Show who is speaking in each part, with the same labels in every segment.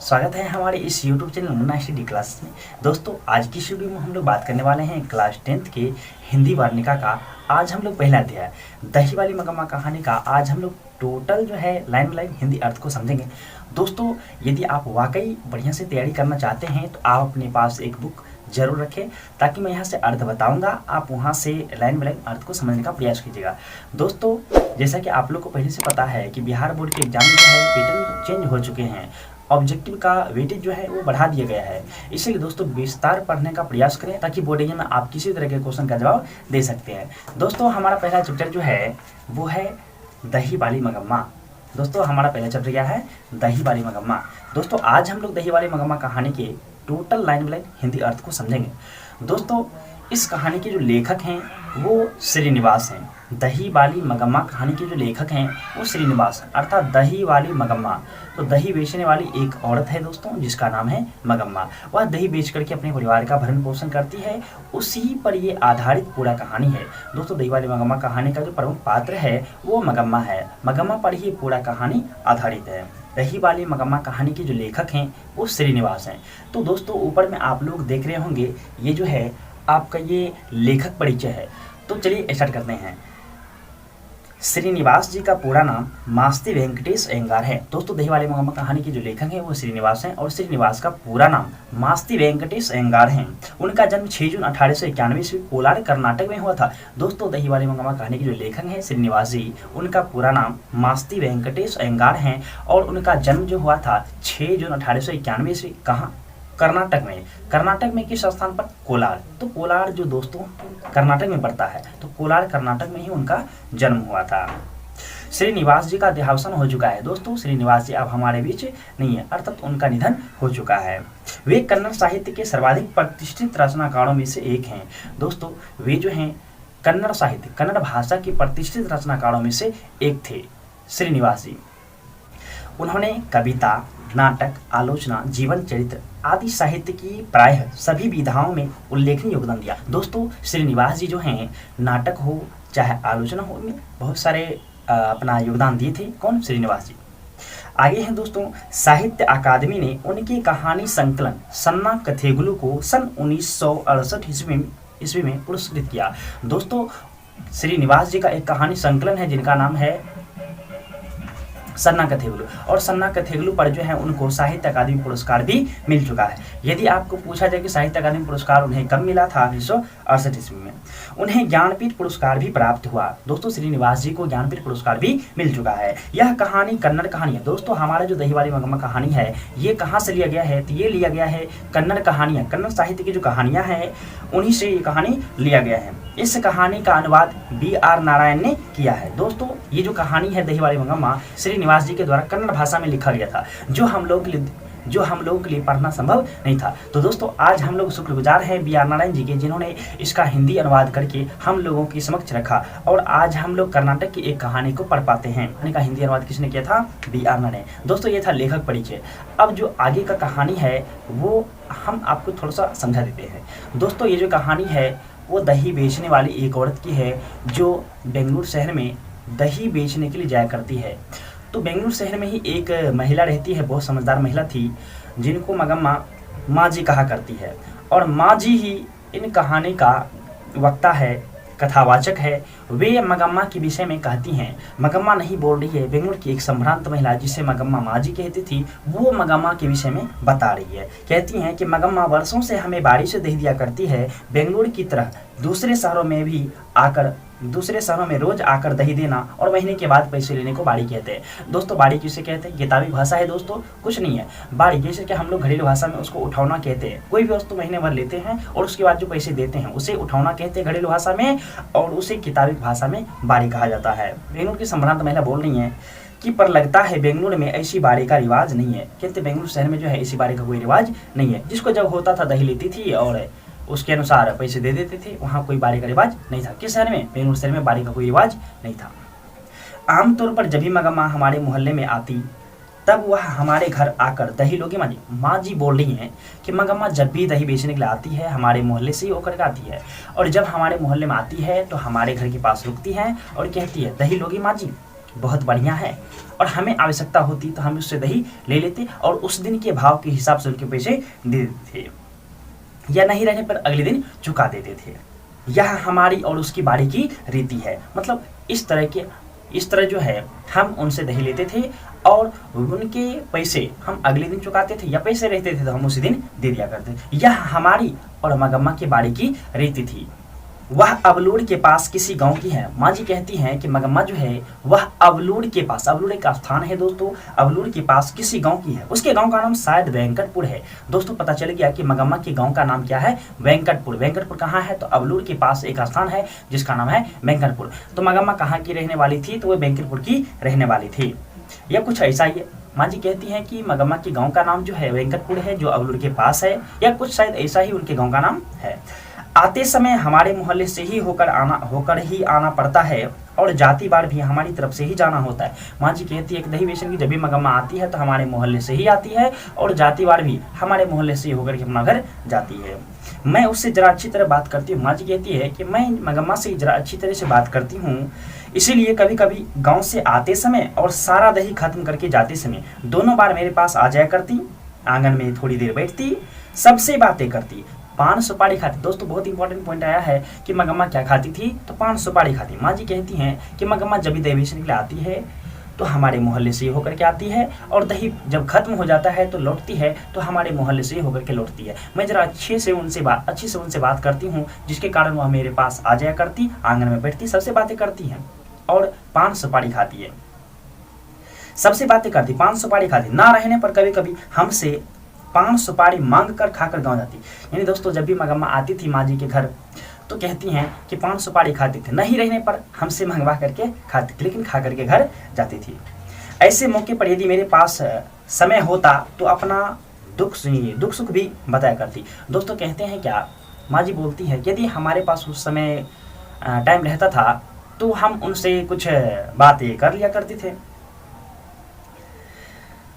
Speaker 1: स्वागत है हमारे इस YouTube channel Munna study classes में। दोस्तों आज की इस वीडियो में हम लोग बात करने वाले हैं क्लास 10th के हिंदी वार्णिका का। आज हम लोग पहला अध्याय दही वाली मगम्मा कहानी का आज हम लोग टोटल जो है लाइन बाय लाइन हिंदी अर्थ को समझेंगे। दोस्तों यदि आप वाकई बढ़िया से तैयारी करना चाहते हैं तो आप अपने पास एक बुक जरूर रखें, ताकि मैं यहाँ से अर्थ बताऊंगा, आप वहाँ से लाइन बाय लाइन अर्थ को समझने का प्रयास कीजिएगा। दोस्तों जैसा कि आप लोग को पहले से पता है कि बिहार बोर्ड के एग्जाम जो है पैटर्न चेंज हो चुके हैं, ऑब्जेक्टिव का वेटेज जो है वो बढ़ा दिया गया है। इसलिए दोस्तों विस्तार पढ़ने का प्रयास करें, ताकि बोर्ड एग्जाम में आप किसी तरह के क्वेश्चन का जवाब दे सकते हैं। दोस्तों हमारा पहला चैप्टर जो है वो है दही वाली मगम्मा। दोस्तों हमारा पहला चैप्टर क्या है? दही वाली मगम्मा। दोस्तों आज हम लोग दही वाली मगम्मा कहानी के total line by line Hindi अर्थ को समझेंगे। दोस्तों इस कहानी के जो लेखक हैं वो श्रीनिवास हैं। दही वाली मगम्मा कहानी के जो लेखक हैं वो श्रीनिवास हैं, अर्थात दही वाली मगम्मा। तो दही बेचने वाली एक औरत है दोस्तों जिसका नाम है मगम्मा। वह दही बेच करके अपने परिवार का भरण पोषण करती है, उसी पर ये आधारित पूरा कहानी है। दोस्तों दही वाली मगम्मा कहानी का जो प्रमुख पात्र है वो मगम्मा है। मगम्मा पर ही पूरा कहानी आधारित है। दही वाली मगम्मा कहानी के जो लेखक हैं वो श्रीनिवास हैं। तो दोस्तों ऊपर में आप लोग देख रहे होंगे ये जो है आपका ये लेखक परिचय है। तो चलिए स्टार्ट करते हैं। श्रीनिवास जी का पूरा नाम मास्ती वेंकटेश अयंगार है। दोस्तों दही वाली मगम्मा कहानी के जो लेखक हैं वो श्रीनिवास हैं और श्रीनिवास का पूरा नाम मास्ती वेंकटेश अयंगार है। उनका जन्म 6 जून 1891 ईस्वी कोलार कर्नाटक में हुआ था। दोस्तों दही वाली मगम्मा कहानी के जो लेखक हैं श्रीनिवास जी, उनका पूरा नाम मास्ती वेंकटेश अयंगार है और उनका जन्म जो हुआ था 6 जून 1891 ईस्वी कहाँ? कर्नाटक में। कर्नाटक में किस स्थान पर? कोलार। तो कोलार जो दोस्तों कर्नाटक में पड़ता है, तो कोलार कर्नाटक में ही उनका जन्म हुआ था। श्रीनिवास जी का देहावसान हो चुका है। दोस्तों श्रीनिवास जी अब हमारे बीच नहीं है, अर्थात उनका निधन हो चुका है। वे कन्नड़ साहित्य के सर्वाधिक प्रतिष्ठित रचनाकारों में से एक हैं। दोस्तों वे जो हैं कन्नड़ साहित्य, कन्नड़ भाषा के प्रतिष्ठित रचनाकारों में से एक थे श्रीनिवास जी। उन्होंने कविता, नाटक, आलोचना, जीवन चरित्र आदि साहित्य की प्रायः सभी विधाओं में उल्लेखनीय योगदान दिया। दोस्तों श्रीनिवास जी जो हैं नाटक हो चाहे आलोचना हो में बहुत सारे अपना योगदान दिए थे। कौन? श्रीनिवास जी। आगे हैं दोस्तों, साहित्य अकादमी ने उनकी कहानी संकलन सन्ना कथेगुलु को सन 1968 ईस्वी में पुरस्कृत किया। दोस्तों श्रीनिवास जी का एक कहानी संकलन है जिनका नाम है सन्ना कथेगुलु, और सन्ना कथेगुलु पर जो है उनको साहित्य अकादमी पुरस्कार भी मिल चुका है। यदि आपको पूछा जाए कि साहित्य अकादमी पुरस्कार उन्हें कब मिला था? 1968 ईस्वी में। उन्हें ज्ञानपीठ पुरस्कार भी प्राप्त हुआ। दोस्तों श्रीनिवास जी को ज्ञानपीठ पुरस्कार भी मिल चुका है। यह कहानी कन्नड़ कहानी है। दोस्तों हमारा जो दही वाली मगम्मा कहानी है ये कहाँ से लिया गया है? तो ये लिया गया है कन्नड़ कहानियाँ, कन्नड़ साहित्य की जो कहानियाँ हैं उन्हीं से ये कहानी लिया गया है। इस कहानी का अनुवाद B.R. नारायण ने किया है। दोस्तों ये जो कहानी है दही वाली मगम्मा श्रीनिवास जी के द्वारा कन्नड़ भाषा में लिखा गया था, जो हम लोग के लिए पढ़ना संभव नहीं था। तो दोस्तों आज हम लोग शुक्रगुजार हैं B.R. नारायण जी के, जिन्होंने इसका हिंदी अनुवाद करके हम लोगों के समक्ष रखा, और आज हम लोग कर्नाटक की एक कहानी को पढ़ पाते हैं। इनका हिंदी अनुवाद किसने किया था? B.R. नारायण। दोस्तों ये था लेखक परिचय। अब जो आगे का कहानी है वो हम आपको थोड़ा सा समझा देते हैं। दोस्तों ये जो कहानी है वो दही बेचने वाली एक औरत की है, जो बेंगलुरु शहर में दही बेचने के लिए जाया करती है। तो बेंगलुरु शहर में ही एक महिला रहती है, बहुत समझदार महिला थी, जिनको मगम्मा माँ जी कहा करती है, और माँ जी ही इन कहानी का वक्ता है, कथावाचक है। वे मगम्मा के विषय में कहती हैं। मगम्मा नहीं बोल रही है, बेंगलुरु की एक संभ्रांत महिला जिसे मगम्मा माँ जी कहती थी, वो मगम्मा के विषय में बता रही है। कहती हैं कि मगम्मा वर्षों से हमें बाड़ी से दही दिया करती है, बेंगलुरु की तरह दूसरे शहरों में रोज आकर दही देना और महीने के बाद पैसे लेने को बाड़ी कहते हैं। दोस्तों बाड़ी किसे कहते हैं? किताबी भाषा है दोस्तों, कुछ नहीं है। बाड़ी जैसे कि हम लोग घरेलू भाषा में उसको उठौना कहते हैं। कोई भी वस्तु महीने भर लेते हैं और उसके बाद जो पैसे देते हैं उसे उठौना कहते हैं घरेलू भाषा में, और उसे किताबी भाषा में बाड़ी कहा जाता है। बेंगलुरु की संभ्रांत महिला बोल रही है कि पर लगता है बेंगलुरु में ऐसी बाड़ी का रिवाज नहीं है। कहते बेंगलुरु शहर में जो है ऐसी बाड़ी का कोई रिवाज नहीं है। जिसको जब होता था दही लेती थी और उसके अनुसार पैसे दे देते थे, वहाँ कोई बाड़ी का रिवाज नहीं था। किस शहर में? बेंगलुरु शहर में बाड़ी का कोई रिवाज नहीं था। आमतौर पर जब भी मगम्मा हमारे मोहल्ले में आती तब वह हमारे घर आकर दही लोगी माँ जी। माँ जी बोल रही हैं कि मगम्मा जब भी दही बेचने के लिए आती है हमारे मोहल्ले से ही होकर के आती है, और जब हमारे मोहल्ले में आती है तो हमारे घर के पास रुकती है और कहती है दही लोगी माँ जी। बहुत बढ़िया है और हमें आवश्यकता होती तो हम उससे दही ले लेते और उस दिन के भाव के हिसाब से उनके पैसे दे देते थे, या नहीं रहने पर अगले दिन चुका देते थे। यह हमारी और उसकी बाड़ी की रीति है। मतलब इस तरह जो है हम उनसे दही लेते थे और उनके पैसे हम अगले दिन चुकाते थे, या पैसे रहते थे तो हम उसी दिन दे दिया करते थे। यह हमारी और मगम्मा की बाड़ी की रीति थी। वह अवलूड़ के पास किसी गांव की है। माँ जी कहती हैं कि मगम्मा जो है वह अवलूड़ के पास, अवलूड़ एक स्थान है दोस्तों, अवलूड़ के पास किसी गांव की है। उसके गांव का नाम शायद वेंकटपुर है। दोस्तों पता चल गया कि मगम्मा के गांव का नाम क्या है, वेंकटपुर। वेंकटपुर कहाँ है, तो अवलूड़ के पास एक स्थान है जिसका नाम है वेंकटपुर। तो मगम्मा कहाँ की रहने वाली थी, तो वह वेंकटपुर की रहने वाली थी। यह कुछ ऐसा ही है। माँ जी कहती हैं कि मगम्मा के गांव का नाम जो है वेंकटपुर है, जो अवलूड़ के पास है, या कुछ शायद ऐसा ही उनके गांव का नाम है। आते समय हमारे मोहल्ले से ही होकर ही आना पड़ता है और जाती बार भी हमारी तरफ से ही जाना होता है। माँ जी कहती है कि दही बेचने की जब भी मगम्मा आती है तो हमारे मोहल्ले से ही आती है और जाती बार भी हमारे मोहल्ले से ही होकर के अपना घर जाती है। मैं उससे जरा अच्छी तरह बात करती हूँ। माँ जी कहती है कि मैं मगम्मा से जरा अच्छी तरह से बात करती हूँ, इसीलिए कभी कभी गांव से आते समय और सारा दही खत्म करके जाते समय दोनों बार मेरे पास आ जाया करती, आंगन में थोड़ी देर बैठती, सबसे बातें करती, पान सुपारी खाती। दोस्तों बहुत इंपॉर्टेंट पॉइंट आया है कि मगम्मा क्या खाती थी, तो पान सुपारी खाती। माँ जी कहती हैं कि मगम्मा जब भी दही बेचने के लिए आती है तो हमारे मोहल्ले से ही होकर के आती है और दही जब खत्म हो जाता है तो लौटती है तो हमारे मोहल्ले से ही होकर के लौटती है। मैं जरा अच्छे से उनसे बात करती हूँ, जिसके कारण वह मेरे पास आ जाया करती, आंगन में बैठती, सबसे बातें करती हैं और पान सुपारी खाती है, सबसे बातें करती, पान सुपारी खाती। ना रहने पर कभी कभी हमसे पान सुपारी मांग कर खाकर गाँव जाती। यानी दोस्तों जब भी मगम्मा आती थी माँ जी के घर तो कहती हैं कि पान सुपारी खाती थी, नहीं रहने पर हमसे मंगवा करके खाती थी, लेकिन खा करके घर जाती थी। ऐसे मौके पर यदि मेरे पास समय होता तो अपना दुख सुख भी बताया करती। दोस्तों कहते हैं क्या, माँ जी बोलती है कि यदि हमारे पास उस समय टाइम रहता था तो हम उनसे कुछ बातें कर लिया करते थे।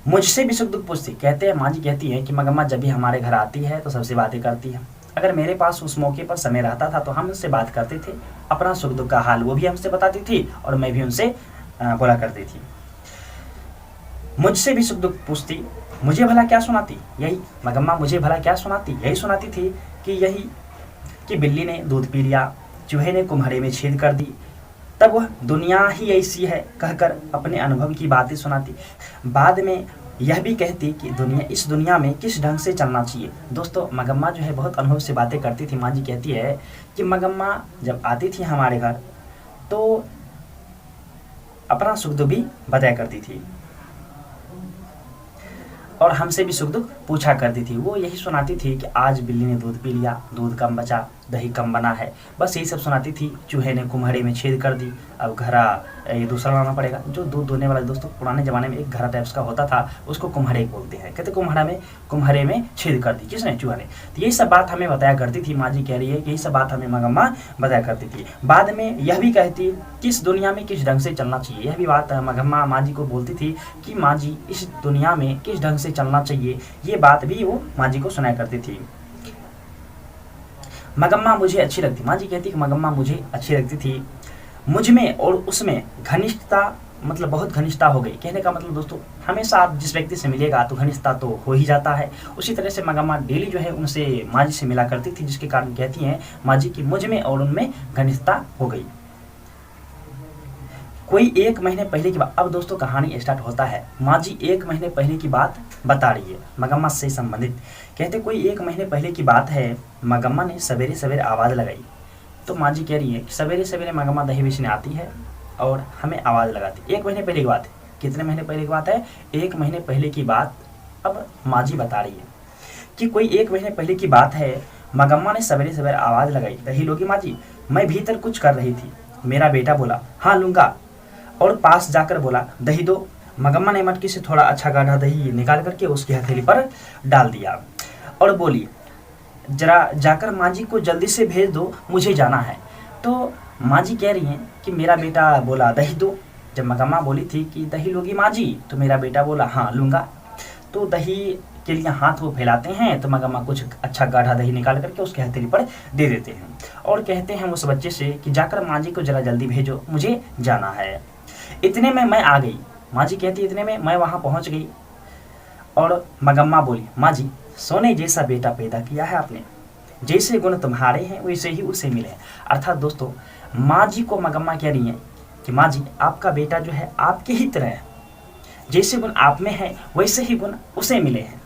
Speaker 1: मुझसे भी सुख दुख पूछती। कहते हैं माँ जी कहती है कि मगम्मा जब भी हमारे घर आती है तो सबसे बातें करती है। अगर मेरे पास उस मौके पर समय रहता था तो हम उससे बात करते थे, अपना सुख दुख का हाल वो भी हमसे बताती थी और मैं भी उनसे बोला करती थी। मुझसे भी सुख दुख पूछती, मुझे भला क्या सुनाती, यही मगम्मा मुझे भला क्या सुनाती, यही सुनाती थी कि बिल्ली ने दूध पी लिया, चूहे ने कुम्हाड़े में छेद कर दी, तब वह दुनिया ही ऐसी है कहकर अपने अनुभव की बातें सुनाती। बाद में यह भी कहती कि इस दुनिया में किस ढंग से चलना चाहिए। दोस्तों मगम्मा जो है बहुत अनुभव से बातें करती थी। माँ जी कहती है कि मगम्मा जब आती थी हमारे घर तो अपना सुख दुख भी बताया करती थी और हमसे भी सुख दुख पूछा करती थी। वो यही सुनाती थी कि आज बिल्ली ने दूध पी लिया, दूध कम बचा, दही कम बना है, बस यही सब सुनाती थी। चूहे ने कुम्हाड़े में छेद कर दी, अब घड़ा ये दूसरा लाना पड़ेगा। जो दूध दोने वाला दोस्तों पुराने ज़माने में एक घड़ा टाइप्स का होता था, उसको कुम्हाड़े बोलते हैं। कहते कुम्हाड़े में छेद कर दी, किसने, चूहा ने। तो यही सब बात हमें बताया करती थी। माँ जी कह रही है कि यही सब बात हमें मगम्मा बताया करती थी। बाद में यह भी कहती किस दुनिया में किस ढंग से चलना चाहिए, यह भी बात मगम्मा माँ जी को बोलती थी कि माँ जी इस दुनिया में किस ढंग से चलना चाहिए, ये बात भी वो माँ जी को सुनाया करती थी। मगम्मा मुझे अच्छी लगती। माँ जी कहती कि मगम्मा मुझे अच्छी लगती थी, मुझ में और उसमें घनिष्ठता, मतलब बहुत घनिष्ठता हो गई। कहने का मतलब दोस्तों हमेशा आप जिस व्यक्ति से मिलेगा तो घनिष्ठता तो हो ही जाता है। उसी तरह से मगम्मा डेली जो है उनसे माँ जी से मिला करती थी, जिसके कारण कहती हैं माँ जी की मुझ में और उनमें घनिष्ठता हो गई। कोई 1 महीने पहले की बात, अब दोस्तों कहानी स्टार्ट होता है। माँ जी 1 महीने पहले की बात बता रही है मगम्मा से संबंधित। कहते कोई 1 महीने पहले की बात है, मगम्मा ने सवेरे सवेरे आवाज़ लगाई। तो माँ जी कह रही है कि सवेरे सवेरे मगम्मा दही बेचने आती है और हमें आवाज़ लगाती। 1 महीने पहले की बात है। कितने महीने पहले की बात है? 1 महीने पहले की बात अब माँ जी बता रही है कि कोई 1 महीने पहले की बात है। मगम्मा ने सवेरे सवेरे आवाज़ लगाई, दही लोगी माँ जी? मैं भीतर कुछ कर रही थी। मेरा बेटा बोला हाँ लूँगा, और पास जाकर बोला दही दो। मगम्मा ने मटकी से थोड़ा अच्छा गाढ़ा दही निकाल करके उसकी हथेली पर डाल दिया और बोली जरा जाकर माँ जी को जल्दी से भेज दो, मुझे जाना है। तो माँ जी कह रही हैं कि मेरा बेटा बोला दही दो। जब मगम्मा बोली थी कि दही लोगी माँ जी, तो मेरा बेटा बोला हाँ लूँगा। तो दही के लिए हाथ वो फैलाते हैं तो मगम्मा कुछ अच्छा गाढ़ा दही निकाल करके उसके हथेली पर दे देते हैं और कहते हैं उस बच्चे से कि जाकर माँ जी को जरा जल्दी भेजो, मुझे जाना है। इतने में मैं आ गई। माँ जी कहती इतने में मैं वहाँ पहुँच गई और मगम्मा बोली, माँ जी सोने जैसा बेटा पैदा किया है आपने, जैसे गुण तुम्हारे हैं वैसे ही उसे मिले। अर्थात दोस्तों माँ जी को मगम्मा कह रही है कि माँ जी आपका बेटा जो है आपके ही तरह है, जैसे गुण आप में है वैसे ही गुण उसे मिले हैं।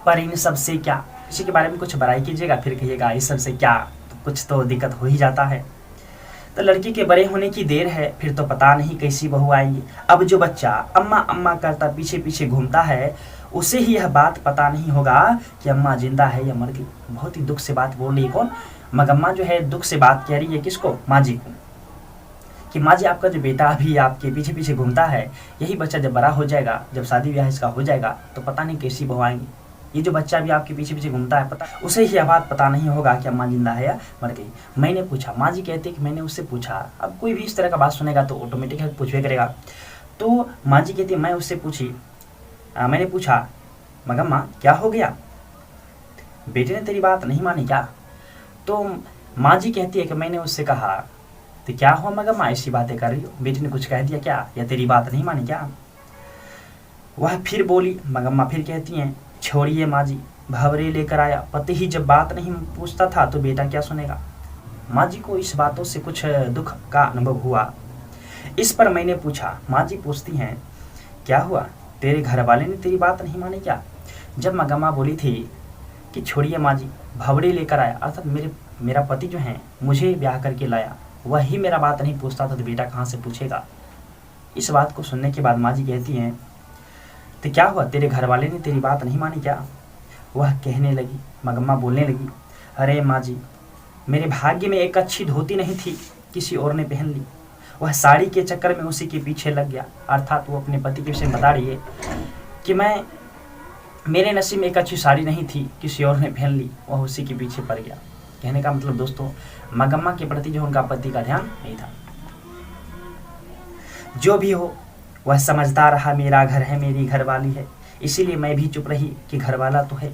Speaker 1: पर इन सब से क्या, इसी के बारे में कुछ बड़ाई कीजिएगा फिर कहिएगा इस सब से क्या, तो कुछ तो दिक्कत हो ही जाता है। तो लड़की के बड़े होने की देर है, फिर तो पता नहीं कैसी बहू आएंगी। अब जो बच्चा अम्मा अम्मा करता पीछे पीछे घूमता है उसे ही यह बात पता नहीं होगा कि अम्मा जिंदा है या मर गई। बहुत ही दुख से बात बोल रही है कौन, मगम्मा जो है दुख से बात कह रही है किसको, माँ जी को, कि माँ जी आपका जो बेटा अभी आपके पीछे पीछे घूमता है, यही बच्चा जब बड़ा हो जाएगा, जब शादी ब्याह इसका हो जाएगा तो पता नहीं कैसी बहू आएंगी। ये जो बच्चा भी आपके पीछे पीछे घूमता है, पता उसे ही बात पता नहीं होगा कि अम्मा जिंदा है या मर गई। मैंने पूछा, माँ जी कहते कि मैंने उससे पूछा। अब कोई भी इस तरह का बात सुनेगा तो ऑटोमेटिक है पूछवे करेगा। तो माँ जी कहती मैं उससे पूछी, मैंने पूछा मगम्मा क्या हो गया, बेटे ने तेरी बात नहीं मानी क्या? तो माँ जी कहती है कि मैंने उससे कहा तो क्या हुआ मगम्मा ऐसी बातें कर रही हो, बेटे ने कुछ कह दिया क्या या तेरी बात नहीं मानी क्या? वह फिर बोली, मगम्मा फिर कहती हैं छोड़िए माँ जी, भंवरे लेकर आया, पति ही जब बात नहीं पूछता था तो बेटा क्या सुनेगा। माँ जी को इस बातों से कुछ दुख का अनुभव हुआ। इस पर मैंने पूछा, माँ जी पूछती हैं क्या हुआ, तेरे घर वाले ने तेरी बात नहीं मानी क्या? जब मगम्मा बोली थी कि छोड़िए माँ जी, भंवरे लेकर आया, अर्थात मेरा पति जो है मुझे ब्याह करके लाया, वही मेरा बात नहीं पूछता था तो बेटा कहाँ से पूछेगा। इस बात को सुनने के बाद माँ जी कहती हैं तो क्या हुआ, तेरे घर वाले ने तेरी बात नहीं मानी क्या? वह कहने लगी, मगम्मा बोलने लगी, अरे माँ जी मेरे भाग्य में एक अच्छी धोती नहीं थी, किसी और ने पहन ली, वह साड़ी के चक्कर में उसी के पीछे लग गया। अर्थात वो अपने पति के विषय में बता रही है कि मेरे नसीब में एक अच्छी साड़ी नहीं थी, किसी और ने पहन ली, वह उसी के पीछे पड़ गया। कहने का मतलब दोस्तों मगम्मा के प्रति जो उनका पति का ध्यान नहीं था। जो भी हो वह समझता रहा मेरा घर है, मेरी घरवाली है, इसीलिए मैं भी चुप रही कि घरवाला तो है।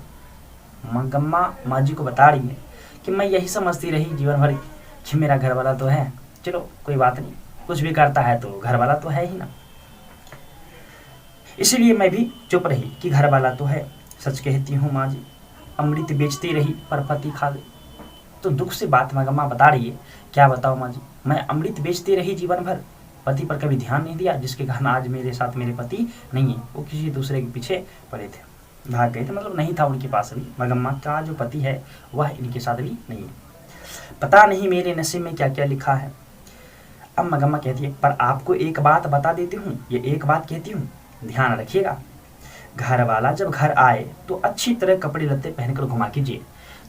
Speaker 1: मगम्मा माँ जी को बता रही है कि मैं यही समझती रही जीवन भर कि मेरा घरवाला तो है, चलो कोई बात नहीं, कुछ भी करता है तो घरवाला तो है ही ना, इसीलिए मैं भी चुप रही कि घरवाला तो है। सच कहती हूँ माँ जी, अमृत बेचती रही पर पति खा गई। तो दुख से बात मगम्मा बता रही है, क्या बताओ माँ जी, मैं अमृत बेचती रही जीवन भर, पति पर कभी ध्यान नहीं दिया, जिसके कारण आज मेरे साथ मेरे पति नहीं है, वो किसी दूसरे के पीछे पड़े थे, भाग गए थे, मतलब नहीं था उनके पास भी। मगम्मा का जो पति है वह इनके साथ भी नहीं है, पता नहीं मेरे नसीब में क्या क्या लिखा है। अब मगम्मा कहती है पर आपको एक बात बता देती हूँ, ये एक बात कहती हूँ ध्यान रखिएगा, घर वाला जब घर आए तो अच्छी तरह कपड़े लत्ते पहनकर घुमा कीजिए।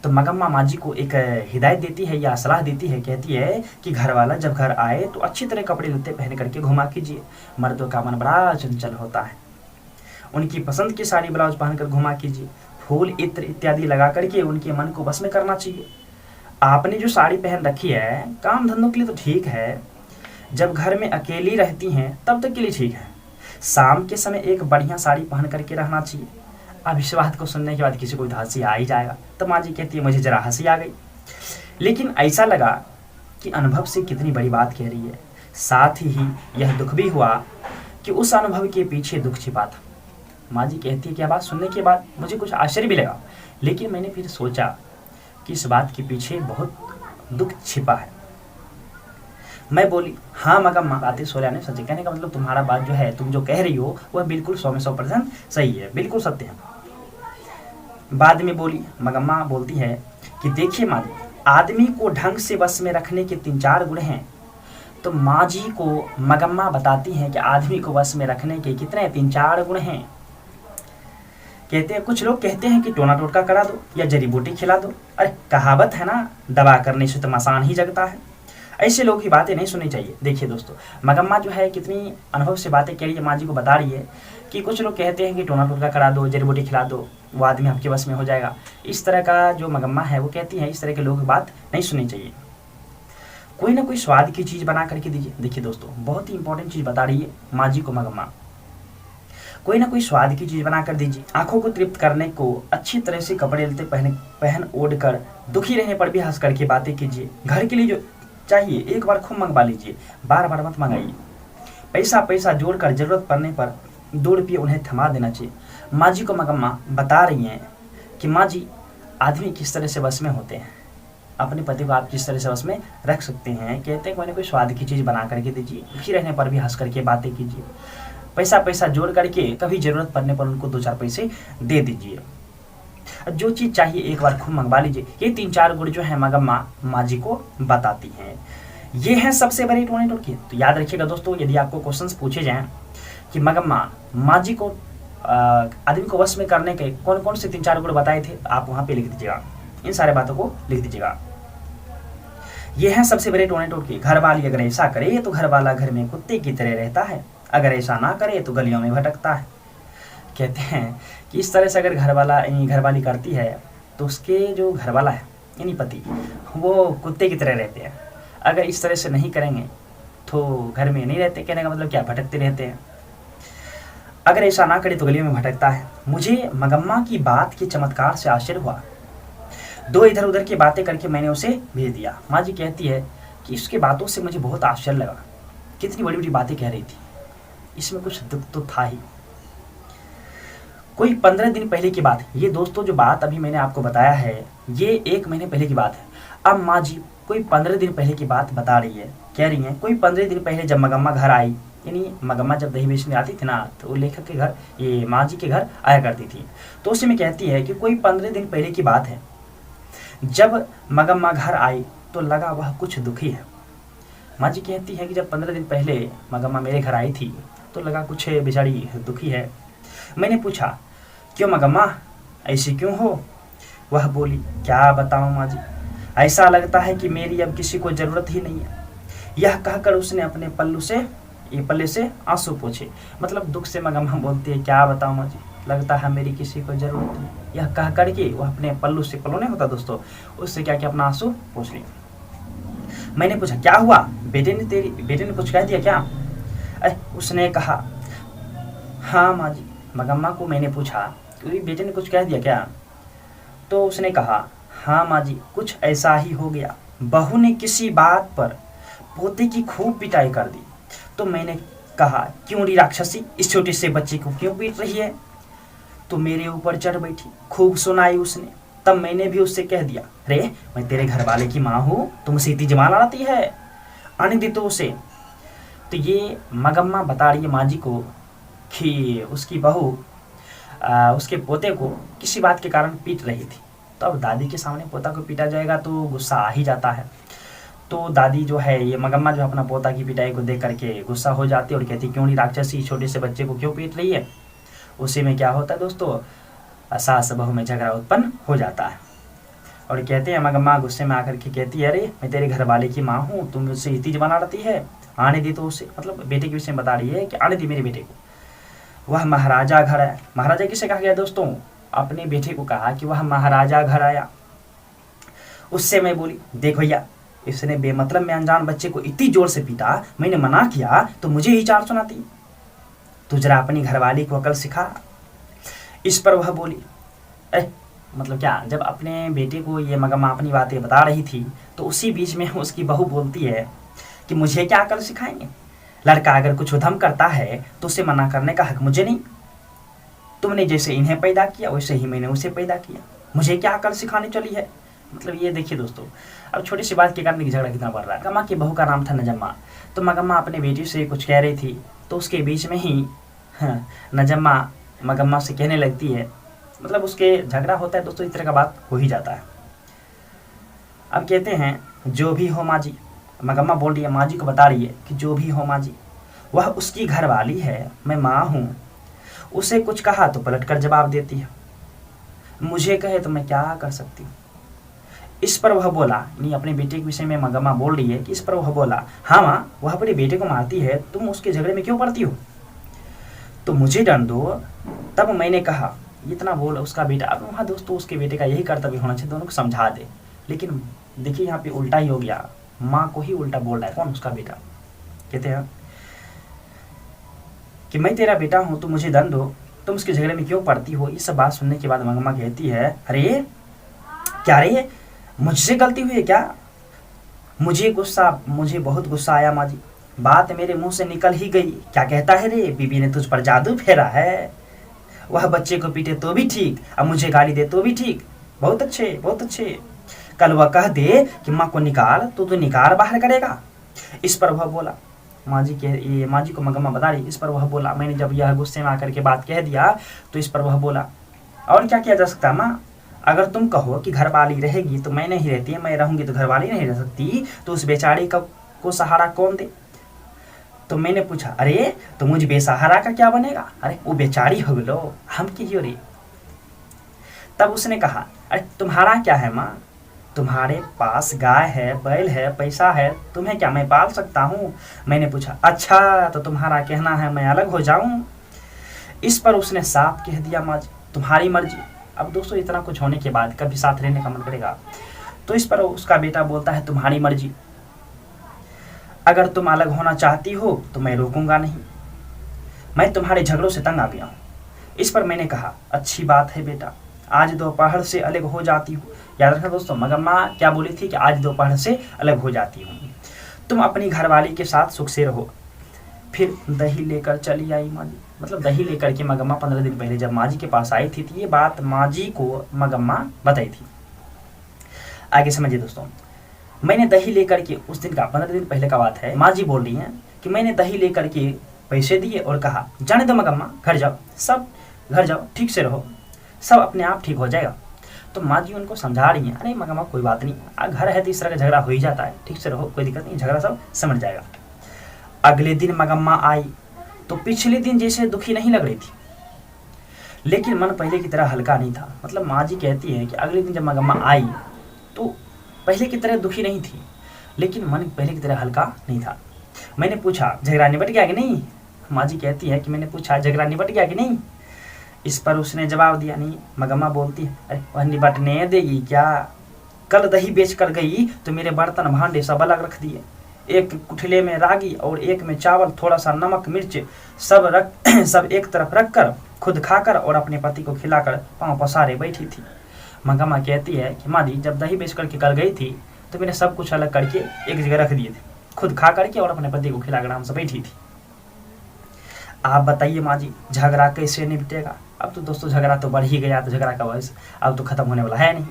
Speaker 1: तो मगम्मा माँ जी को एक हिदायत देती है या सलाह देती है, कहती है कि घर वाला जब घर आए तो अच्छी तरह कपड़े लत्ते पहन करके घुमा कीजिए। मर्दों का मन बड़ा चंचल होता है, उनकी पसंद की साड़ी ब्लाउज पहनकर घुमा कीजिए, फूल इत्र इत्यादि लगा करके उनके मन को बस में करना चाहिए। आपने जो साड़ी पहन रखी है काम धंधों के लिए तो ठीक है, जब घर में अकेली रहती हैं तब तक के लिए ठीक है, शाम के समय एक बढ़िया साड़ी पहन करके रहना चाहिए। अब इस बात को सुनने के बाद किसी को हंसी आ ही जाएगा। तो माँ जी कहती है मुझे जरा हंसी आ गई, लेकिन ऐसा लगा कि अनुभव से कितनी बड़ी बात कह रही है। साथ ही यह दुख भी हुआ कि उस अनुभव के पीछे दुख छिपा था। माँ जी कहती है कि यह बात सुनने के बाद मुझे कुछ आश्चर्य भी लगा, लेकिन मैंने फिर सोचा कि इस बात के पीछे बहुत दुख छिपा है। मैं बोली हाँ मगम्मा, बातें सोनिया सच है। कहने का मतलब तुम्हारा बात जो है, तुम जो कह रही हो वह बिल्कुल 100 में 100% सही है, बिल्कुल सत्य है। बाद में बोली मगम्मा बोलती है कि देखिए माँ जी, आदमी को ढंग से बस में रखने के 3-4 गुण हैं। तो माँ जी को मगम्मा बताती हैं कि आदमी को बस में रखने के कितने 3-4 गुण हैं। कहते हैं कुछ लोग कहते हैं कि टोना टोटका करा दो या जड़ी बूटी खिला दो। अरे कहावत है ना, दबा करने से तो मसान ही जगता है। ऐसे लोग की बातें नहीं सुननी चाहिए। देखिए दोस्तों, मगम्मा जो है कितनी अनुभव से बातें कह रही है, माँ जी को बता रही है कि कुछ लोग कहते हैं कि टोना टोटका करा दो, जड़ी बूटी खिला दो, वो आदमी आपके बस में हो जाएगा। इस तरह का जो मगम्मा है वो कहती है इस तरह के लोगों की बात नहीं सुननी चाहिए। कोई ना कोई स्वाद की चीज़ बना करके दीजिए। देखिए दोस्तों, बहुत ही इंपॉर्टेंट चीज़ बता रही है माँ जी को मगम्मा, कोई ना कोई स्वाद की चीज़ बना कर दीजिए। आंखों को तृप्त करने को अच्छी तरह से कपड़े लत्ते पहन ओढ़ कर, दुखी रहने पर भी हंस करके बातें कीजिए। घर के लिए जो चाहिए एक बार खूब मंगवा लीजिए, बार बार मत मंगाइए। पैसा पैसा जोड़कर जरूरत पड़ने पर 2 रुपये उन्हें थमा देना चाहिए। माँ जी को मगम्मा बता रही हैं कि माँ जी, आदमी किस तरह से वश में होते हैं, अपने पति को आप किस तरह से वश में रख सकते हैं। कहते हैं मैंने कोई स्वाद की चीज़ बना करके दीजिए, दुखी रहने पर भी हंस करके बातें कीजिए, पैसा पैसा जोड़ करके कभी ज़रूरत पड़ने पर उनको 2-4 पैसे दे दीजिए, जो चीज़ चाहिए एक बार खूब मंगवा लीजिए। ये 3-4 गुण जो है मगम्मा माँ जी को बताती हैं। ये हैं सबसे बड़े टोने टोटके। तो याद रखिएगा दोस्तों, यदि आपको क्वेश्चंस पूछे जाएँ कि मगम्मा माँ जी को आदमी को वश में करने के कौन कौन से 3-4 गुण बताए थे, आप वहाँ पे लिख दीजिएगा, इन सारे बातों को लिख दीजिएगा। ये हैं सबसे बड़े टोने टोटके। घर वाली अगर ऐसा करे तो घर वाला घर में कुत्ते की तरह रहता है, अगर ऐसा ना करे तो गलियों में भटकता है। कहते हैं कि इस तरह से अगर घर वाली करती है तो उसके जो घर वाला है यानी पति, वो कुत्ते की तरह रहते हैं, अगर इस तरह से नहीं करेंगे तो घर में नहीं रहते। कहने का मतलब क्या, भटकते रहते हैं, अगर ऐसा ना करे तो गलियों में भटकता है। मुझे मगम्मा की बात के चमत्कार से आश्चर्य हुआ, 2 इधर उधर की बातें करके मैंने उसे भेज दिया। माँ जी कहती है कि इसके बातों से मुझे बहुत आश्चर्य लगा, कितनी बड़ी बड़ी बातें कह रही थी, इसमें कुछ दुख तो था ही। कोई 15 दिन पहले की बात है ये दोस्तों, जो बात अभी मैंने आपको बताया है ये 1 महीने पहले की बात है। अब माँ जी कोई 15 दिन पहले की बात बता रही है, कह रही है कोई 15 दिन पहले जब मगम्मा घर आई, यानी मगम्मा जब दही बेचने आती थी ना, तो वो लेखक के घर, ये माँ जी के घर आया करती थी। तो उसी में कहती है कि कोई 15 दिन पहले की बात है, जब मगम्मा घर आई तो लगा वह कुछ दुखी है। माँ जी कहती है कि जब 15 दिन पहले मगम्मा मेरे घर आई थी तो लगा कुछ बेचारी दुखी है। मैंने पूछा क्यों मगम्मा, ऐसी क्यों हो? वह बोली क्या बताऊं माँ जी, ऐसा लगता है कि मेरी अब किसी को ज़रूरत ही नहीं है। यह कहकर उसने अपने पल्ले से आंसू पोंछे। मतलब दुख से मगम्मा बोलती है क्या बताऊं माँ जी, लगता है मेरी किसी को ज़रूरत नहीं। यह कह करके वह अपने पल्लू नहीं होता दोस्तों, उससे क्या क्या अपना आंसू पोंछ ली। मैंने पूछा क्या हुआ, बेटे ने कुछ कह दिया क्या? उसने कहा हाँ माँ जी। मगम्मा को मैंने पूछा कि बेटे ने कुछ कह दिया क्या? तो उसने कहा हाँ माँ जी, कुछ ऐसा ही हो गया, बहू ने किसी बात पर पोते की खूब पिटाई कर दी। तो मैंने कहा क्यों री राक्षसी, इस छोटे से बच्चे को क्यों पीट रही है? तो मेरे ऊपर चढ़ बैठी, खूब सुनाई उसने। तब मैंने भी उससे कह दिया रे मैं तेरे घर वाले की माँ हूँ, तुम उसे इतनी जमान आती है, आने दी तो उसे। तो ये मगम्मा बता रही है माँ जी को कि उसकी बहू उसके पोते को किसी बात के कारण पीट रही थी। तो अब दादी के सामने पोता को पीटा जाएगा तो गुस्सा आ ही जाता है। तो दादी जो है, ये मगम्मा जो अपना पोता की पिटाई को देख करके गुस्सा हो जाती है और कहती क्यों नहीं राक्षसी, छोटे से बच्चे को क्यों पीट रही है। उसी में क्या होता है दोस्तों, सास बहू में झगड़ा उत्पन्न हो जाता है। और कहते हैं मगम्मा गुस्से में आकर के कहती है अरे मैं तेरे घर वाले की माँ हूँ, तुम मुझसे इतनी जबान लड़ती है, आने दी तो उसे। मतलब बेटे के विषय में बता रही है कि आने दी मेरे बेटे को। वह महाराजा घर आया। महाराजा किसे कहा गया दोस्तों, अपने बेटे को कहा कि वह महाराजा घर आया। उससे मैं बोली देख भैया, इसने बेमतलब में अनजान बच्चे को इतनी जोर से पीटा, मैंने मना किया तो मुझे ही चार सुनाती। तू जरा अपनी घरवाली को अकल सिखा। इस पर वह बोली मतलब क्या, जब अपने बेटे को ये मगम्मा अपनी बातें बता रही थी तो उसी बीच में उसकी बहू बोलती है कि मुझे क्या अकल सिखाएंगे, लड़का अगर कुछ उधम करता है तो उसे मना करने का हक मुझे नहीं, तुमने जैसे इन्हें पैदा किया वैसे ही मैंने उसे पैदा किया, मुझे क्या अकल सिखाने चली है। मतलब ये देखिए दोस्तों, अब छोटी सी बात के कारण झगड़ा कितना बढ़ रहा है। मगम्मा की बहू का नाम था नजम्मा। तो मगम्मा अपने बेटी से कुछ कह रही थी तो उसके बीच में ही नजम्मा मगम्मा से कहने लगती है, मतलब उसके झगड़ा होता है दोस्तों, इस तरह का बात हो ही जाता है। अब कहते हैं जो भी हो माँ जी, मगम्मा बोल रही है माँ जी को बता रही है कि जो भी हो माँ जी, वह उसकी घर वाली है, मैं माँ हूँ, उसे कुछ कहा तो पलट कर जवाब देती है, मुझे कहे तो मैं क्या कर सकती हूँ। इस पर वह बोला, नहीं अपने बेटे के विषय में मगम्मा बोल रही है कि इस पर वह बोला हाँ माँ, वह अपने बेटे को मारती है, तुम उसके झगड़े में क्यों पड़ती हो, तो मुझे दंड दो। तब मैंने कहा इतना बोल उसका बेटा। अब वहाँ दोस्तों उसके बेटे का यही कर्तव्य होना चाहिए, दोनों को समझा दे, लेकिन देखिए यहाँ पे उल्टा ही हो गया, माँ को ही उल्टा बोल रहा है। कौन? उसका बेटा। कहते हैं कि मैं तेरा बेटा हूँ तो मुझे दंड दो, तुम उसके झगड़े में क्यों पड़ती हो। ये सब बात सुनने के बाद मगम्मा कहती है अरे क्या रे, मुझसे गलती हुई है क्या? मुझे बहुत गुस्सा आया माँ जी, बात मेरे मुंह से निकल ही गई। क्या कहता है रे, बीबी ने तुझ पर जादू फेरा है। वह बच्चे को पीटे तो भी ठीक, अब मुझे गाली दे तो भी ठीक। बहुत अच्छे, बहुत अच्छे। कल वह कह दे कि माँ को निकाल तो निकाल बाहर करेगा। इस पर वह बोला, माँ जी को मगम्मा बता रही। इस पर वह बोला, मैंने जब यह गुस्से में आकर के बात कह दिया तो इस पर वह बोला, और क्या किया जा सकता है माँ? अगर तुम कहो कि घर वाली रहेगी तो मैं नहीं रहती, मैं रहूंगी तो घर वाली नहीं रह सकती, तो उस बेचारी को सहारा कौन दे? तो मैंने पूछा, अरे तो मुझ बेसहारा का क्या बनेगा? अरे वो बेचारी हो लो, हम क्यों रे? तब उसने कहा, अरे तुम्हारा क्या है माँ? तुम्हारे पास गाय है, बैल है, पैसा है, तुम्हें क्या मैं पाल सकता हूँ? मैंने पूछा, अच्छा तो तुम्हारा कहना है मैं अलग हो जाऊं? इस पर उसने साफ कह दिया, माँ जी तुम्हारी मर्जी। अब दोस्तों इतना कुछ होने के बाद कभी साथ रहने का मन करेगा? तो इस पर उसका बेटा बोलता है, तुम्हारी मर्जी, अगर तुम अलग होना चाहती हो तो मैं रोकूंगा नहीं, मैं तुम्हारे झगड़ों से तंग आ गया हूँ। इस पर मैंने कहा, अच्छी बात है बेटा, आज दोपहर से अलग हो जाती हूँ। याद रखना दोस्तों, मगम्मा क्या बोली थी कि आज दोपहर से अलग हो जाती हूँ, तुम अपनी घरवाली के साथ सुख से रहो। फिर दही लेकर चली आई माँ जी। मतलब दही लेकर के मगम्मा 15 दिन पहले जब माँ जी के पास आई थी तो ये बात माँ जी को मगम्मा बताई थी। आगे समझिए दोस्तों, मैंने दही लेकर के, उस दिन का 15 दिन पहले का बात है, माँ जी बोल रही हैं कि मैंने दही लेकर के पैसे दिए और कहा, जाने दो मगम्मा, घर जाओ, सब घर जाओ, ठीक से रहो, सब अपने आप ठीक हो जाएगा। तो माँ जी उनको समझा रही हैं, अरे मगम्मा कोई बात नहीं, घर है तो इस तरह का झगड़ा हो ही जाता है, ठीक से रहो, कोई दिक्कत नहीं, झगड़ा सब समझ जाएगा। अगले दिन मगम्मा आई तो पिछले दिन जैसे दुखी नहीं लग रही थी, लेकिन मन पहले की तरह हल्का नहीं था। मतलब माँ जी कहती है कि अगले दिन जब मगम्मा आई तो पहले की तरह दुखी नहीं थी, लेकिन मन पहले की तरह हल्का नहीं था। मैंने पूछा, झगड़ा निपट गया कि नहीं? माँ जी कहती है कि मैंने पूछा, झगड़ा निपट गया कि नहीं? इस पर उसने जवाब दिया, नहीं। मगम्मा बोलती है, अरे वह निपटने देगी क्या? कल दही बेच कर गई तो मेरे बर्तन भांडे सब अलग रख दिए, एक कुठले में रागी और एक में चावल, थोड़ा सा नमक मिर्च सब एक तरफ रखकर खुद खाकर और अपने पति को खिलाकर पांव पसारे बैठी थी। मगम्मा कहती है कि माँ जी जब दही बेच करके कल गई थी तो मैंने सब कुछ अलग करके एक जगह रख दिए थे, खुद खा करके और अपने पति को खिलाकर आराम से बैठी थी। आप बताइए माँ जी, झगड़ा कैसे निपटेगा? अब तो दोस्तों झगड़ा तो बढ़ ही गया, तो झगड़ा का वयस अब तो खत्म होने वाला है नहीं।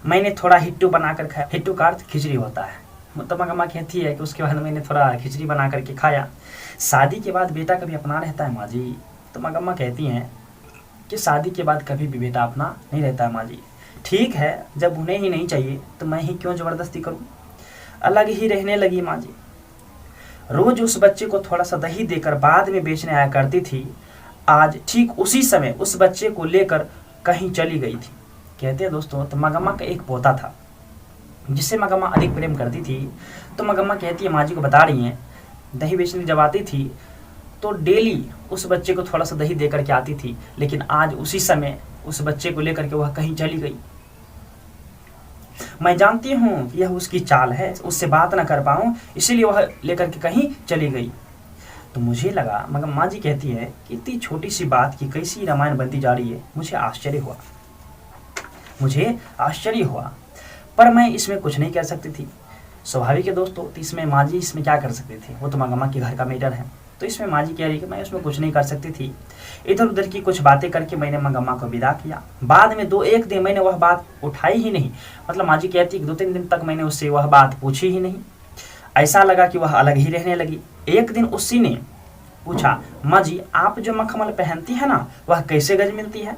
Speaker 1: मैंने थोड़ा हिट्टू बनाकर खाया, हिट्टू का अर्थ खिचड़ी होता है। मतलब मगम्मा कहती है कि उसके बाद मैंने थोड़ा खिचड़ी बना करके खाया। शादी के बाद बेटा कभी अपना रहता है माँ जी? तो मगम्मा कहती हैं कि शादी के बाद कभी भी बेटा अपना नहीं रहता है माँ जी। ठीक है, जब उन्हें ही नहीं चाहिए तो मैं ही क्यों ज़बरदस्ती करूँ? अलग ही रहने लगी माँ जी। रोज उस बच्चे को थोड़ा सा दही देकर बाद में बेचने आया करती थी। आज ठीक उसी समय उस बच्चे को लेकर कहीं चली गई थी। कहते हैं दोस्तों, तो मगम्मा का एक पोता था जिससे मगम्मा अधिक प्रेम करती थी। तो मगम्मा कहती है, माँ जी को बता रही हैं, दही बेचने जब आती थी तो डेली उस बच्चे को थोड़ा सा दही दे करके आती थी, लेकिन आज उसी समय उस बच्चे को लेकर के वह कहीं चली गई। मैं जानती हूँ कि यह उसकी चाल है, उससे बात ना कर पाऊँ, इसीलिए वह लेकर के कहीं चली गई। तो मुझे लगा, मगर माँ जी कहती है कि इतनी छोटी सी बात की कैसी रामायण बनती जा रही है। मुझे आश्चर्य हुआ, पर मैं इसमें कुछ नहीं कर सकती थी। स्वाभाविक है दोस्तों, तो इसमें माँ जी इसमें क्या कर सकते थे? वो तो मगम्मा के घर का मैटर है, तो इसमें माँ जी कह रही कि मैं उसमें कुछ नहीं कर सकती थी। इधर उधर की कुछ बातें करके मैंने मगम्मा को विदा किया। बाद में 2-1 दिन मैंने वह बात उठाई ही नहीं। मतलब माँ जी कहती है कि 2-3 दिन तक मैंने उससे वह बात पूछी ही नहीं। ऐसा लगा कि वह अलग ही रहने लगी। एक दिन उसी ने पूछा, माँ जी आप जो मखमल पहनती है ना, वह कैसे गज मिलती है?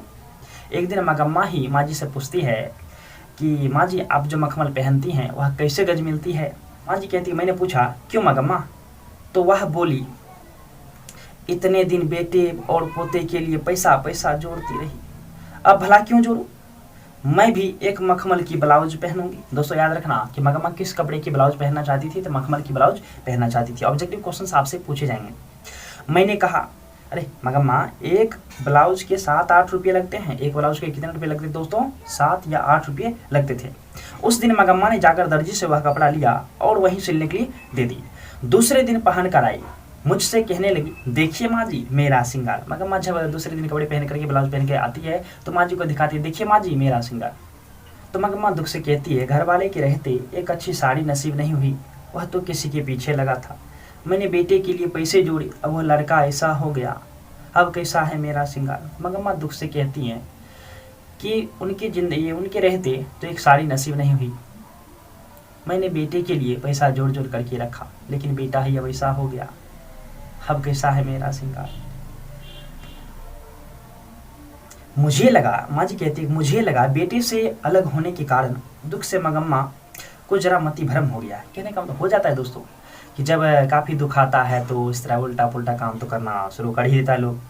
Speaker 1: एक दिन मगम्मा ही माँ जी से पूछती है कि माँ जी आप जो मखमल पहनती हैं वह कैसे गज मिलती है? माँ जी कहती है, मैंने पूछा, क्यों मगम्मा? तो वह बोली, इतने दिन बेटे और पोते के लिए पैसा जोड़ती रही, अब भला क्यों जोड़ूं? मैं भी एक मखमल की ब्लाउज पहनूंगी। दोस्तों याद रखना कि मगम्मा किस कपड़े की ब्लाउज पहनना चाहती थी? तो मखमल की ब्लाउज पहनना चाहती थी। ऑब्जेक्टिव क्वेश्चन आपसे पूछे जाएंगे। मैंने कहा, अरे मगम्मा एक ब्लाउज के 7-8 रुपये लगते हैं। एक ब्लाउज के कितने रुपये लगते थे दोस्तों? 7 या 8 रुपये लगते थे। उस दिन मगम्मा ने जाकर दर्जी से वह कपड़ा लिया और वहीं सिलने के लिए दे दी। दूसरे दिन पहन कर आई, मुझसे कहने लगी, देखिए माँ जी मेरा श्रृंगार। मगम्मा जब दूसरे दिन कपड़े पहन करके ब्लाउज पहन के आती है तो माँ जी को दिखाती है, देखिए माँ जी मेरा श्रृंगार। तो मगम्मा दुख से कहती है, घर वाले के रहते एक अच्छी साड़ी नसीब नहीं हुई, वह तो किसी के पीछे लगा था। मैंने बेटे के लिए पैसे जोड़े, अब वह लड़का ऐसा हो गया, अब कैसा है मेरा श्रृंगार। मंगम्मा दुख से कहती हैं कि उनकी जिंदगी उनके रहते तो एक साड़ी नसीब नहीं हुई। मैंने बेटे के लिए पैसा जोड़ जोड़ करके रखा, लेकिन बेटा ही अब ऐसा हो गया, अब कैसा है मेरा श्रृंगार। मुझे लगा, माँ जी कहती है, मुझे लगा बेटे से अलग होने के कारण दुख से मंगम्मा को जरा मति भ्रम हो गया। कहने का मतलब हो जाता है दोस्तों कि जब काफ़ी दुख आता है तो इस तरह उल्टा पुल्टा काम तो करना शुरू कर ही देता है लोग।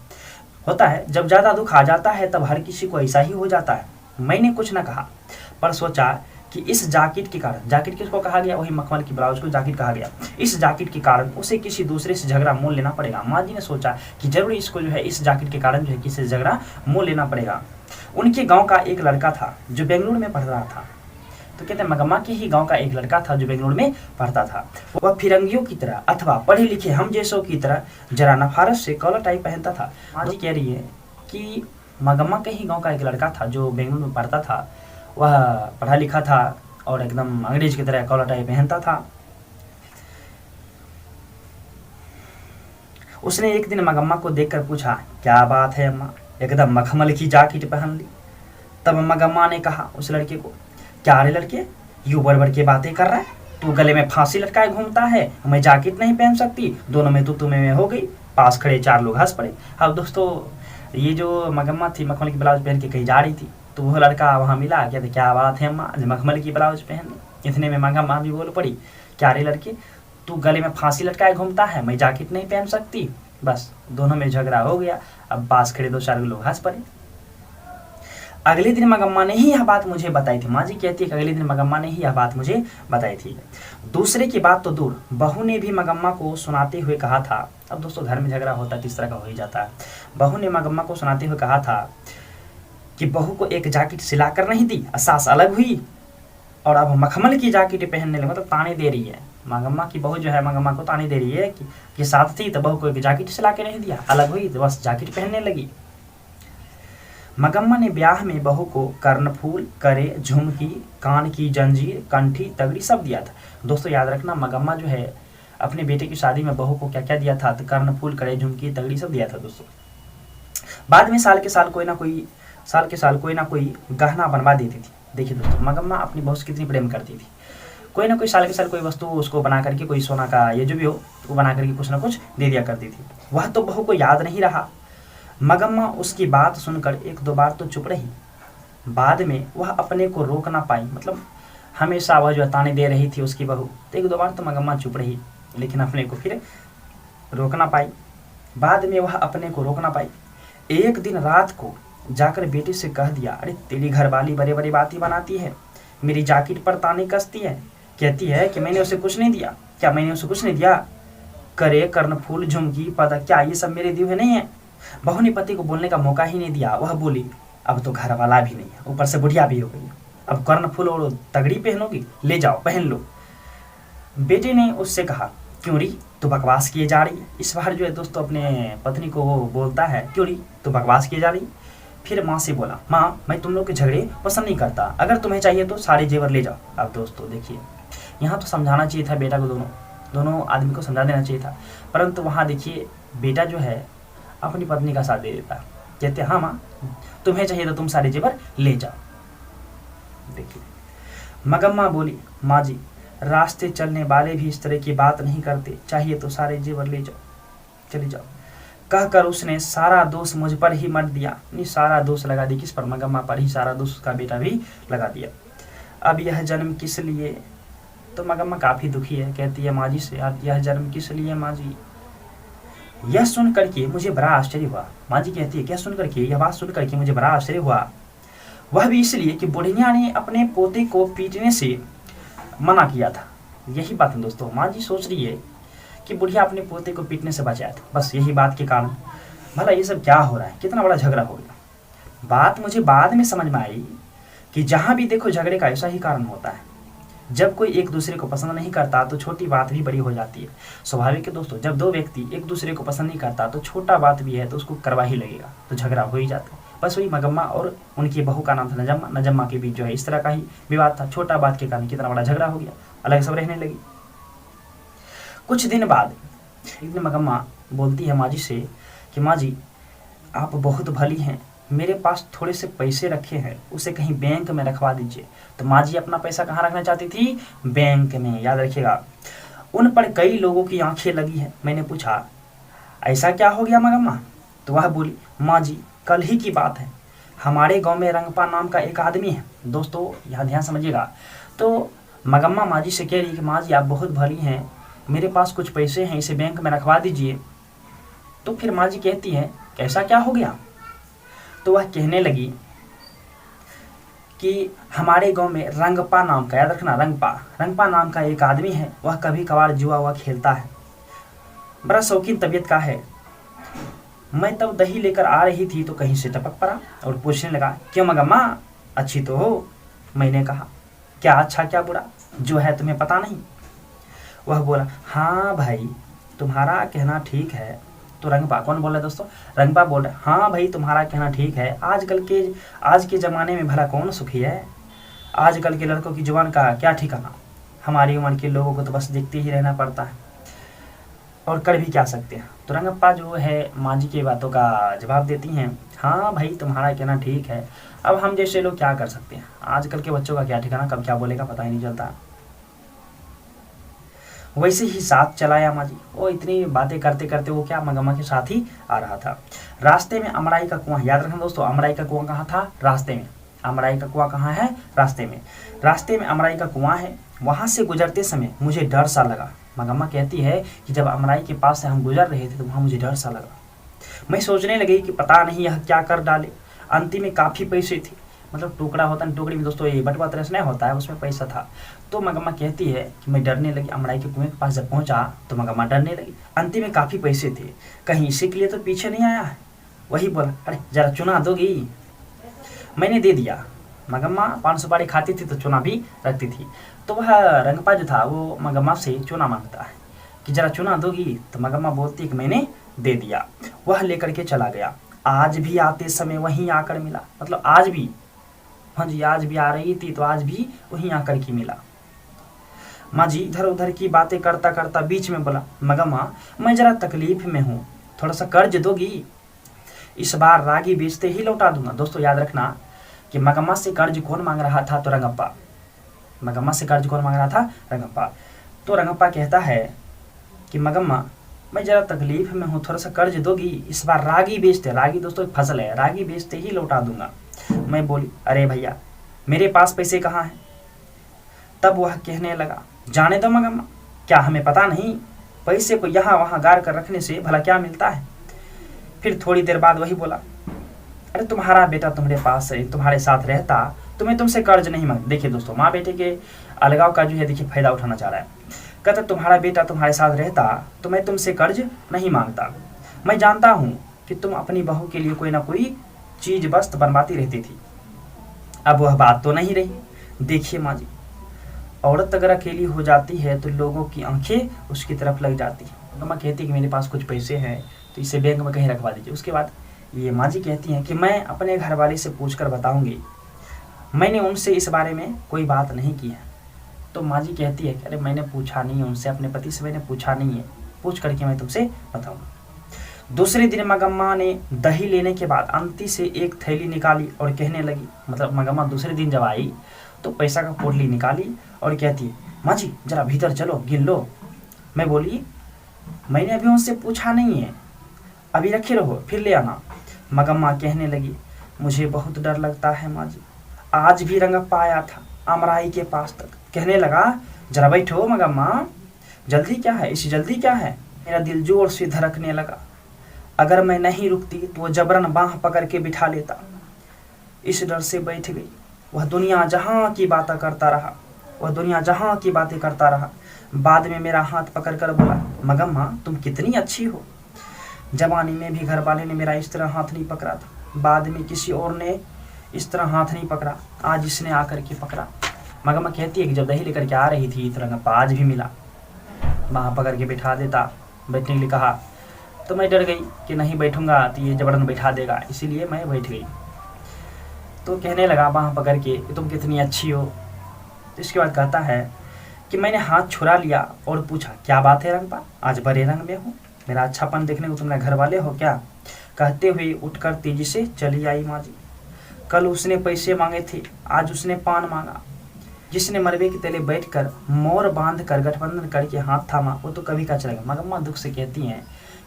Speaker 1: होता है जब ज़्यादा दुख आ जाता है तब हर किसी को ऐसा ही हो जाता है। मैंने कुछ न कहा, पर सोचा कि इस जैकेट के कारण, जैकेट किसको कहा गया, वही मखमल की ब्लाउज को जैकेट कहा गया, इस जैकेट के कारण उसे किसी दूसरे से झगड़ा मोल लेना पड़ेगा। माँ जी ने सोचा कि जरूर इसको जो है इस जैकेट के कारण जो है किसी से झगड़ा मोल लेना पड़ेगा। उनके गाँव का एक लड़का था जो बेंगलुरु में पढ़ रहा था। तो कहते हैं मंगम्मा के ही गांव का एक लड़का था जो बेंगलुरु में पढ़ता था। वह फिरंगियों की तरह अथवा पढ़े लिखे हम जैसों की तरह जरा नफारत से कॉलर टाइप पहनता था। माँ जी कह रही है कि मंगम्मा के ही गांव का एक लड़का था जो बेंगलुरु में पढ़ता था, वह पढ़ा लिखा था और एकदम अंग्रेज की तरह कॉलर टाइप पहनता था। उसने एक दिन मंगम्मा को देखकर पूछा, क्या बात है अम्मा, एकदम मखमल की जैकेट पहन ली। तब मंगम्मा ने कहा उस लड़के को, क्या रे लड़के, यूं बड़ के बातें कर रहा है, तू गले में फांसी लटकाए घूमता है, मैं जैकेट नहीं पहन सकती, दोनों में तुम्हें में हो गई। पास खड़े 4 लोग हंस पड़े। अब दोस्तों ये जो मंगम्मा थी मखमल की ब्लाउज पहन के कहीं जा रही थी, तो वो लड़का वहाँ मिला, कहते क्या बात है अम्मा, मखमल की ब्लाउज पहन ली। इतने में मंगम्मा भी बोल पड़ी, क्या रे लड़के, तू गले में फांसी लटकाए घूमता है, मैं जैकेट नहीं पहन सकती। बस दोनों में झगड़ा हो गया। अब पास खड़े 2-4 लोग हंस पड़े। अगले दिन मंगम्मा ने ही यह बात मुझे बताई थी। माँ जी कहती है कि अगले दिन मंगम्मा ने ही यह बात मुझे बताई थी। दूसरे की बात तो दूर, बहू ने भी मंगम्मा को सुनाते हुए कहा था। अब दोस्तों घर में झगड़ा होता है, किस तरह का हो ही जाता है। बहू ने मंगम्मा को सुनाते हुए कहा था कि बहू को एक जैकेट सिला कर नहीं दी, सास अलग हुई और अब मखमल की जैकेट पहनने लगे, मतलब ताने दे रही है। मंगम्मा की बहू जो है मंगम्मा को ताने दे रही है कि साथ थी तो बहू को एक जैकेट सिला के नहीं दिया, अलग हुई तो बस जैकेट पहनने लगी। मंगम्मा ने ब्याह में बहू को कर्णफूल, करे, झुमकी, कान की जंजीर, कंठी, तगड़ी सब दिया था। दोस्तों याद रखना, मंगम्मा जो है अपने बेटे की शादी में बहू को क्या क्या दिया था, तो कर्णफूल, करे, झुमकी, तगड़ी सब दिया था दोस्तों। बाद में साल के साल कोई ना कोई गहना बनवा देती थी। देखिए दोस्तों मंगम्मा अपनी बहू से कितनी प्रेम करती थी। कोई ना कोई साल के साल कोई वस्तु उसको बना करके, कोई सोना का ये जो भी हो वो बना करके कुछ ना कुछ दे दिया करती थी। वह तो बहू को याद नहीं रहा। मंगम्मा उसकी बात सुनकर 1-2 बार तो चुप रही। बाद में वह अपने को रोक ना पाई, मतलब हमेशा वह जो ताने दे रही थी उसकी बहू, तो 1-2 बार तो मंगम्मा चुप रही, लेकिन अपने को फिर रोक ना पाई। बाद में वह अपने को रोक ना पाई। एक दिन रात को जाकर बेटे से कह दिया, अरे तेरी घरवाली बड़े बड़े बातें बनाती है, मेरी जैकेट पर ताने कसती है, कहती है कि मैंने उसे कुछ नहीं दिया। क्या मैंने उसे कुछ नहीं दिया? करे, कर्णफूल, झुमकी, पता क्या ये सब मेरे दिए हुए नहीं है? बहू ने पति को बोलने का मौका ही नहीं दिया। वह बोली, अब तो घर वाला भी नहीं है, ऊपर से बुढ़िया भी हो गई, अब कर्णफूल और तगड़ी पहनोगी, ले जाओ पहन लो। बेटे ने उससे कहा, क्यों री तू बकवास किए जा रही है। इस बार जो है दोस्तों अपने पत्नी को वो बोलता है, क्यों री तू बकवास किए जा रही। फिर माँ से बोला, माँ मैं तुम लोग के झगड़े पसंद नहीं करता, अगर तुम्हें चाहिए तो सारे जेवर ले जाओ। अब दोस्तों देखिए यहाँ तो समझाना चाहिए था बेटा को, दोनों आदमी को समझा देना चाहिए था, परंतु वहाँ देखिए बेटा जो है अपनी पत्नी का साथ दे देता है, कहते हाँ माँ तुम्हें चाहिए तो तुम सारे जेवर ले जाओ। देखिए मंगम्मा बोली, माँ जी रास्ते चलने वाले भी इस तरह की बात नहीं करते, चाहिए तो सारे जेवर ले जाओ, चले जाओ। कहकर उसने सारा दोष मुझ पर ही मत दिया, नहीं सारा दोष लगा दी, किस पर? मंगम्मा पर ही सारा दोष उसका बेटा भी लगा दिया। अब यह जन्म किस लिए? तो मंगम्मा काफ़ी दुखी है, कहती है माँ जी से, अब यह जन्म किस लिए माँ जी? यह सुन करके मुझे बड़ा आश्चर्य हुआ। माँ जी कहती है क्या सुन करके? यह बात सुन करके मुझे बड़ा आश्चर्य हुआ, वह भी इसलिए कि बुढ़िया ने अपने पोते को पीटने से मना किया था। यही बात है दोस्तों, माँ जी सोच रही है कि बुढ़िया अपने पोते को पीटने से बचाया था, बस यही बात के कारण। भला ये सब क्या हो रहा है, कितना बड़ा झगड़ा हो गया। बात मुझे बाद में समझ में आई कि जहाँ भी देखो झगड़े का ऐसा ही कारण होता है। जब कोई एक दूसरे को पसंद नहीं करता तो छोटी बात भी बड़ी हो जाती है। स्वाभाविक है दोस्तों, जब 2 व्यक्ति एक दूसरे को पसंद नहीं करता तो छोटा बात भी है तो उसको करवा ही लगेगा, तो झगड़ा हो ही जाता है। बस वही मंगम्मा और उनकी बहू का नाम था नजम्मा, नजम्मा के बीच जो है इस तरह का ही विवाद था। छोटा बात के कारण कितना बड़ा झगड़ा हो गया, अलग सब रहने लगी। कुछ दिन बाद एक दिन मगम्मा बोलती है माँ जी से कि माँ जी आप बहुत भली हैं, मेरे पास थोड़े से पैसे रखे हैं, उसे कहीं बैंक में रखवा दीजिए। तो माँ जी अपना पैसा कहाँ रखना चाहती थी? बैंक में, याद रखिएगा। उन पर कई लोगों की आंखें लगी हैं। मैंने पूछा ऐसा क्या हो गया मगम्मा? तो वह बोली माँ जी कल ही की बात है, हमारे गांव में रंगपा नाम का एक आदमी है। दोस्तों यहाँ ध्यान समझिएगा। तो मगम्मा माँ जी से कह रही कि माँ जी आप बहुत भली हैं, मेरे पास कुछ पैसे हैं, इसे बैंक में रखवा दीजिए। तो फिर माँ जी कहती है कैसा क्या हो गया? तो वह कहने लगी कि हमारे गांव में रंगपा नाम का, याद रखना रंगपा नाम का एक आदमी है, वह कभी कभार जुआ हुआ खेलता है, बड़ा शौकीन तबीयत का है। मैं तब दही लेकर आ रही थी तो कहीं से टपक पड़ा और पूछने लगा क्यों मगम्मा अच्छी तो हो? मैंने कहा क्या अच्छा क्या बुरा, जो है तुम्हें पता नहीं? वह बोला हाँ भाई तुम्हारा कहना ठीक है। तो रंगपा, कौन बोल रहा है दोस्तों? रंगपा बोल रहा है हाँ भाई तुम्हारा कहना ठीक है, आज के ज़माने में भला कौन सुखी है? आजकल के लड़कों की जुबान का क्या ठिकाना, हमारी उम्र के लोगों को तो बस देखते ही रहना पड़ता है और कर भी क्या सकते हैं। तो रंगप्पा जो है माँ जी की बातों का जवाब देती हैं हाँ भाई तुम्हारा कहना ठीक है, अब हम जैसे लोग क्या कर सकते हैं, आजकल के बच्चों का क्या ठिकाना, कब क्या बोलेगा पता ही नहीं चलता। वैसे ही साथ चलाया माँ जी। वो इतनी बातें करते करते वो क्या मगम्मा के साथ ही आ रहा था। रास्ते में अमराई का कुआं, याद रखना दोस्तों, अमराई का कुआं कहाँ था? रास्ते में। अमराई का कुआं कहाँ है? रास्ते में। रास्ते में अमराई का कुआं है, वहाँ से गुजरते समय मुझे डर सा लगा। मगम्मा कहती है कि जब अमराई के पास से हम गुजर रहे थे तो वहाँ मुझे डर सा लगा। मैं सोचने लगी कि पता नहीं यह क्या कर डाले। अंतिम में काफ़ी पैसे थे, मतलब टुकड़ा होता है, टुकड़ी में दोस्तों ये बटवा तरह से नहीं होता है, उसमें पैसा था। तो मगम्मा कहती है कि मैं डरने लगी। अमराई के कुएं के पास जब पहुंचा तो मगम्मा डरने लगी। अंतिम में काफ़ी पैसे थे, कहीं इसी के लिए तो पीछे नहीं आया है। वही बोला अरे जरा चुना दोगी? मैंने दे दिया। मगम्मा पान सुपारी खाती थी तो चुना भी रखती थी। तो वह रंगपा जो था वो मगम्मा से चुना मांगता है कि जरा चुना दोगी? तो मगम्मा बोलती है कि मैंने दे दिया। वह लेकर के चला गया। आज भी आते समय वहीं आकर मिला, मतलब आज भी, हाँ जी आज भी आ रही थी तो आज भी वहीं आकर के मिला। माँ जी इधर उधर की बातें करता करता बीच में बोला मगम्मा मैं जरा तकलीफ में हूँ, थोड़ा सा कर्ज दोगी? इस बार रागी बेचते ही लौटा दूंगा। दोस्तों याद रखना कि मगम्मा से कर्ज कौन मांग रहा था? तो रंगप्पा। मगम्मा से कर्ज कौन मांग रहा था? रंगप्पा। तो रंगप्पा कहता है कि मगम्मा मैं जरा तकलीफ में हूँ, थोड़ा सा कर्ज दोगी? इस बार रागी बेचते, रागी दोस्तों एक फसल है, रागी बेचते ही लौटा दूंगा। मैं बोली अरे भैया मेरे पास पैसे कहाँ हैं? तब वह कहने लगा जाने दो मगम्मा, क्या हमें पता नहीं पैसे को यहाँ वहाँ गाड़ कर रखने से भला क्या मिलता है? फिर थोड़ी देर बाद वही बोला अरे तुम्हारा बेटा तुम्हारे पास तुम्हारे साथ रहता तो मैं तुमसे कर्ज नहीं मांग। देखिए दोस्तों माँ बेटे के अलगाव का जो है देखिए फायदा उठाना चाह रहा है। कहता तुम्हारा बेटा तुम्हारे साथ रहता तो मैं तुमसे कर्ज नहीं मांगता। मैं जानता हूँ कि तुम अपनी बहू के लिए कोई ना कोई चीज वस्तु बनवाती रहती थी। अब वह बात तो नहीं रही। देखिए माँ जी, औरत अगर अकेली हो जाती है तो लोगों की आंखें उसकी तरफ लग जाती है। तो माँ कहती है कि मेरे पास कुछ पैसे हैं तो इसे बैंक में कहीं रखवा दीजिए। उसके बाद ये माँ जी कहती हैं कि मैं अपने घर वाले से पूछ कर बताऊँगी, मैंने उनसे इस बारे में कोई बात नहीं की है। तो माँ जी कहती है कि अरे मैंने पूछा नहीं उनसे, अपने पति से मैंने पूछा नहीं है, पूछ करके मैं तुमसे बताऊँगा। दूसरे दिन मगम्मा ने दही लेने के बाद अंती से एक थैली निकाली और कहने लगी, मतलब मगम्मा दूसरे दिन जब आई तो पैसा का पोटली निकाली और कहती है माँ जी जरा भीतर चलो गिन लो। मैं बोली मैंने अभी उनसे पूछा नहीं है, अभी रखे रहो फिर ले आना। मगम्मा कहने लगी मुझे बहुत डर लगता है माँ जी, आज भी रंगप्पा आया था अमराई के पास तक, कहने लगा जरा बैठो मगम्मा, जल्दी क्या है, इसी जल्दी क्या है? मेरा दिल जोर से धड़कने लगा। अगर मैं नहीं रुकती तो वो जबरन बाँह पकड़ के बिठा लेता। इस डर से बैठ गई। वह दुनिया जहाँ की बातें करता रहा, वह दुनिया जहाँ की बातें करता रहा। बाद में मेरा हाथ पकड़ कर बोला मगम्मा तुम कितनी अच्छी हो। जवानी में भी घर वाले ने मेरा इस तरह हाथ नहीं पकड़ा था, बाद में किसी और ने इस तरह हाथ नहीं पकड़ा, आज इसने आकर के पकड़ा। मगम्मा कहती है कि जब दही लेकर के आ रही थी तो रंगप्पा आज भी मिला, वहाँ पकड़ के बिठा देता, बैठने के लिए कहा तो मैं डर गई कि नहीं बैठूंगा तो ये जबरन बैठा देगा, इसीलिए मैं बैठ गई। तो कहने लगा वहाँ पकड़ के कि तुम कितनी अच्छी हो। तो इसके बाद कहता है कि मैंने हाथ छुड़ा लिया और पूछा, क्या बात है रंगपा, आज बड़े रंग में हो, मेरा अच्छापन देखने को तुम्हारे घर वाले हो क्या? कहते हुए उठकर तेजी से चली आई माँ जी। कल उसने पैसे मांगे थे, आज उसने पान मांगा। जिसने मरबे के तले बैठकर मोर बांध कर गठबंधन करके हाथ थामा, वो तो कभी का चलेगा। मगम्मा दुख से कहती हैं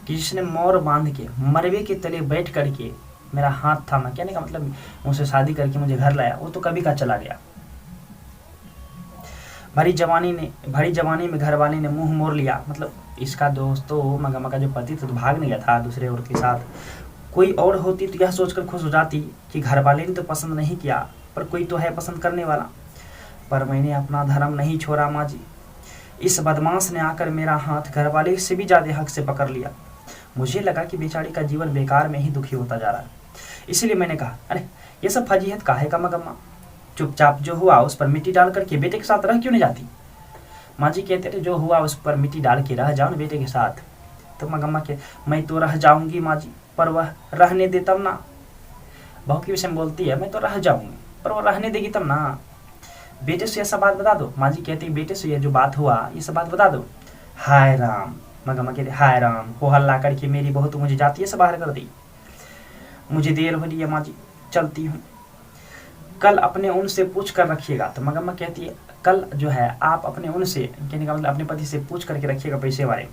Speaker 1: कि जिसने मोर बांध के मरबे के तले बैठ करके मेरा हाथ थामा, कहने का मतलब मुझसे शादी करके मुझे घर लाया, वो तो कभी का चला गया। भरी जवानी में घर वाले ने मुंह मोड़ लिया। मतलब इसका दोस्तों मगम्मा का जो पति था तो भाग नहीं गया था दूसरे औरत के साथ। कोई और होती तो यह सोचकर खुश हो जाती कि घर वाले ने तो पसंद नहीं किया, पर कोई तो है पसंद करने वाला। पर मैंने अपना धर्म नहीं छोड़ा माँ जी। इस बदमाश ने आकर मेरा हाथ घर वाले से भी ज्यादा हक से पकड़ लिया। मुझे लगा कि बेचारी का जीवन बेकार में ही दुखी होता जा रहा है। इसलिए मैंने कहा, अरे ये सब फजीहत काहे का मगम्मा, चुपचाप जो हुआ उस पर मिट्टी डाल करके बेटे के साथ रह क्यों नहीं जाती? माँ जी कहते थे, जो हुआ उस पर मिट्टी डाल के रह जाओ ना बेटे के साथ। तो मगम्मा के, मैं तो रह जाऊंगी माँ जी, पर वह रहने दे तब ना। बहू के विषय में बोलती है, मैं तो रह जाऊंगी पर वो रहने देगी तब ना। बेटे से यह सब बात बता दो। माँ जी कहती, बेटे से यह जो बात हुआ ये सब बात बता दो। हाय राम। मगम्मा कहते, हाय राम, हो हल्ला करके मेरी बहू तो मुझे जाती है से बाहर कर दी। मुझे देर हो रही है माँ जी, चलती हूँ, कल अपने उनसे पूछ कर रखिएगा। तो मगम्मा कहती है, कल जो है आप अपने उनसे, कहने का मतलब अपने पति से पूछ करके रखिएगा पैसे वाले।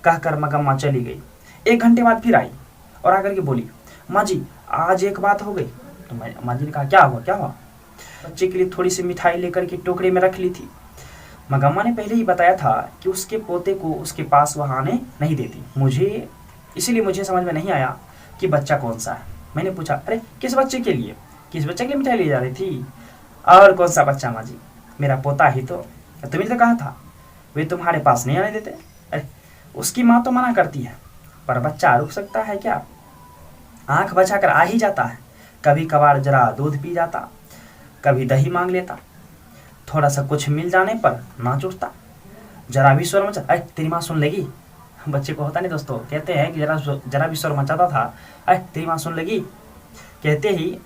Speaker 1: कहकर मगम्मा चली गई। 1 घंटे बाद फिर आई और आकर के बोली, माँ जी आज एक बात हो गई। तो माँ जी ने कहा, क्या हुआ क्या हुआ? बच्चे के लिए थोड़ी सी मिठाई लेकर के टोकरे में रख ली थी। मगम्मा ने पहले ही बताया था कि उसके पोते को उसके पास वह आने नहीं देती। इसीलिए मुझे समझ में नहीं आया कि बच्चा कौन सा है। मैंने पूछा, अरे किस बच्चे के लिए मिठाई ले जा रही थी? और कौन सा बच्चा माँ जी, मेरा पोता ही तो। तुमने तो कहा था वे तुम्हारे पास नहीं आने देते। अरे उसकी माँ तो मना करती है, पर बच्चा रुक सकता है क्या? आंख बचाकर आ ही जाता है। कभी कभार जरा दूध पी जाता, कभी दही मांग लेता, थोड़ा सा कुछ मिल जाने पर नाच उठता, जरा भी स्वर मचा, अरे तेरी माँ सुन लेगी। बच्चे को होता नहीं दोस्तों, कहते हैं कि जरा भी स्वर मचाता था, अरे तेरी माँ सुन लेगी, कहते ही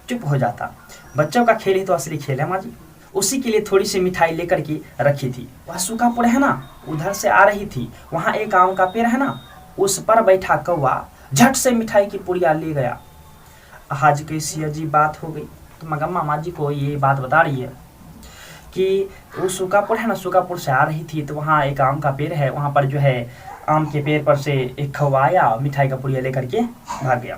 Speaker 1: चुप हो जाता। बच्चों का खेल ही तो असली खेल है माँ जी। उसी के लिए थोड़ी सी मिठाई लेकर के रखी थी। वह सूखा पुड़ है ना, उधर से आ रही थी, वहाँ एक आम का पेड़ है ना, उस पर बैठा कौवा झट से मिठाई की पुड़िया ले गया। आज कैसी अजीब बात हो गई। तो मगम्मा माँ जी को ये बात बता रही है कि वो सूखापुर है ना, सूखापुर से आ रही थी तो वहाँ एक आम का पेड़ है, वहाँ पर जो है आम के पेड़ पर से एक कौवा आया, मिठाई का पुड़िया लेकर के भाग गया।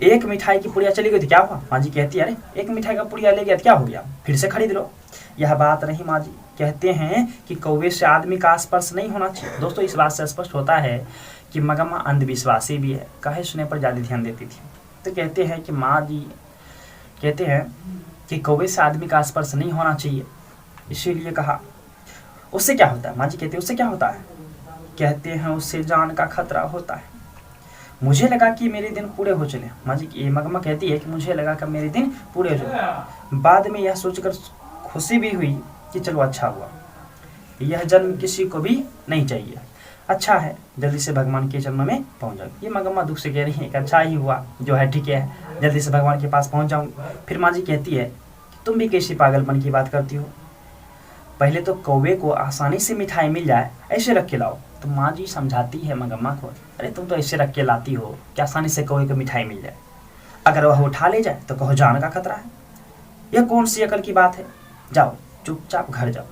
Speaker 1: एक मिठाई की पुड़िया चली गई तो क्या हुआ? माँ जी कहती है, अरे एक मिठाई का पुड़िया ले गया तो क्या हो गया, फिर से खरीद लो। यह बात नहीं माँ जी, कहते हैं कि कौवे से आदमी का स्पर्श नहीं होना चाहिए। दोस्तों इस बात से स्पष्ट होता है कि मगम्मा अंधविश्वासी भी है, कहे सुने पर ज़्यादा ध्यान देती थी। तो कहते हैं कि माँ जी कहते हैं कि कौवे से आदमी का स्पर्श नहीं होना चाहिए, इसीलिए कहा। उससे क्या होता है? माँ जी कहते हैं उससे क्या होता है? कहते हैं उससे जान का खतरा होता है। मुझे लगा कि मेरे दिन पूरे हो चले। माँ जी ये मगम्मा कहती है कि मुझे लगा कि मेरे दिन पूरे हो चले। बाद में यह सोचकर खुशी भी हुई कि चलो अच्छा हुआ, यह जन्म किसी को भी नहीं चाहिए, अच्छा है जल्दी से भगवान के जन्म में पहुंच जाऊँ। ये मगम्मा दुख से कह रही है कि अच्छा ही हुआ जो है, ठीक है जल्दी से भगवान के पास पहुंच जाऊँ। फिर माँ जी कहती है कि तुम भी कैसी पागलपन की बात करती हो, पहले तो कौवे को आसानी से मिठाई मिल जाए ऐसे रख के लाओ। तो माँ जी समझाती है मगम्मा को, अरे तुम तो ऐसे रख के लाती हो कि आसानी से कौवे को मिठाई मिल जाए, अगर वह उठा ले जाए तो कहो जान का खतरा है। यह कौन सी अकल की बात है, जाओ चुपचाप घर जाओ।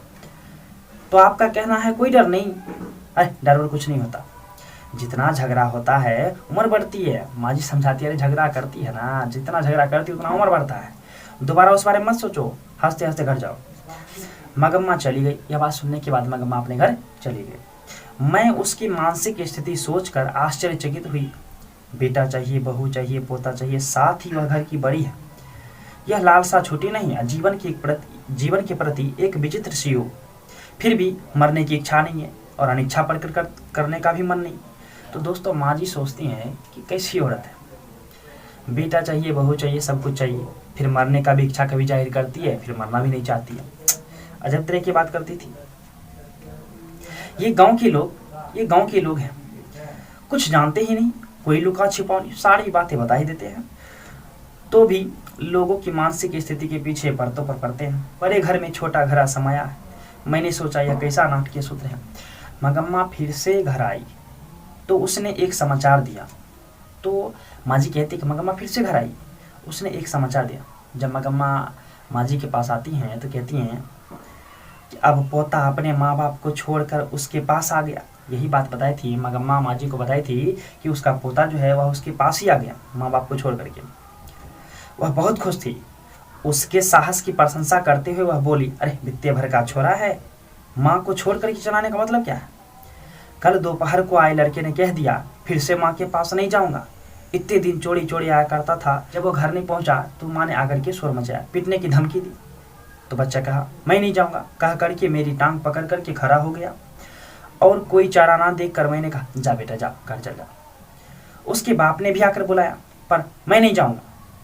Speaker 1: तो आपका कहना है कोई डर नहीं? अरे डर और कुछ नहीं होता, जितना झगड़ा होता है उम्र बढ़ती है। माँ जी समझाती है, अरे झगड़ा करती है ना, जितना झगड़ा करती है उतना उम्र बढ़ता है, दोबारा उस बारे में मत सोचो, हंसते हंसते घर जाओ। मगम्मा चली गई। यह बात सुनने के बाद मगम्मा अपने घर चली गई। मैं उसकी मानसिक स्थिति सोचकर आश्चर्यचकित हुई। बेटा चाहिए, बहू चाहिए, पोता चाहिए, साथ ही वह घर की बड़ी है। यह लालसा छोटी नहीं है, जीवन के प्रति एक विचित्र सी हो। फिर भी मरने की इच्छा नहीं है और अनिच्छा प्रकट करने का भी मन नहीं। तो दोस्तों माँ जी सोचती हैं कि कैसी औरत है, बेटा चाहिए, बहू चाहिए, सब कुछ चाहिए, फिर मरने का भी इच्छा कभी जाहिर करती है, फिर मरना भी नहीं चाहती है। अजब तरह की बात करती थी। ये गांव के लोग हैं, कुछ जानते ही नहीं, कोई लुका छिपा नहीं, सारी बातें बता ही देते हैं, तो भी लोगों की मानसिक स्थिति के पीछे परतों पर पड़ते हैं। बड़े घर में छोटा घरा समाया है, मैंने सोचा यह कैसा नाटकीय सूत्र है। मगम्मा फिर से घर आई तो उसने एक समाचार दिया। तो माँ जी कहती कि मगम्मा फिर से घर आई, उसने एक समाचार दिया। जब मगम्मा माँ जी के पास आती हैं तो कहती हैं कि अब पोता अपने माँ बाप को छोड़कर उसके पास आ गया। यही बात बताई थी मगम्मा माँ जी को, बताई थी कि उसका पोता जो है वह उसके पास ही आ गया माँ बाप को छोड़ करके। वह बहुत खुश थी। उसके साहस की प्रशंसा करते हुए वह बोली, अरे बित्ते भर का छोरा है, माँ को छोड़ करके चलाने का मतलब क्या है? कल दोपहर को आए लड़के ने कह दिया फिर से माँ के पास नहीं जाऊंगा। इतने दिन चोरी चोरी आया करता था, जब वो घर नहीं पहुंचा तो माँ ने आकर के शोर मचाया, पीटने की धमकी दी। तो बच्चा कहा मैं नहीं जाऊंगा, कह करके मेरी टांग पकड़ करके खड़ा हो गया और कोई चारा ना देख कर मैंने कहा जा बेटा जा, घर चल जा। उसके बाप ने भी आकर बुलाया पर मैं नहीं जाऊंगा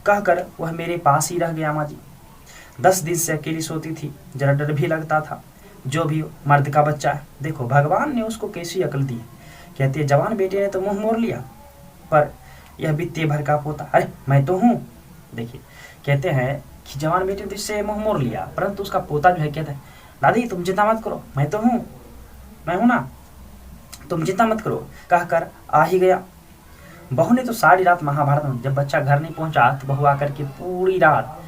Speaker 1: कहकर वह मेरे पास ही रह गया। माँ जी 10 दिन से अकेली सोती थी, जरा डर भी लगता था। जो भी हो, मर्द का बच्चा है, देखो भगवान ने उसको कैसी अकल दी। कहती है जवान बेटे ने तो मुंह मोड़ लिया, पर यह बित्ते भर का पोता, अरे मैं तो हूँ। देखिए कहते हैं कि जवान बेटे ने इससे मुंह मोड़ लिया, परंतु उसका पोता जो है कहता है दादी तुम चिंता मत करो, मैं तो हूँ, मैं हूँ ना, तुम चिंता मत करो कहकर आ ही गया। बहू ने तो सारी रात महाभारत में, जब बच्चा घर नहीं पहुंचा तो बहू आकर के पूरी रात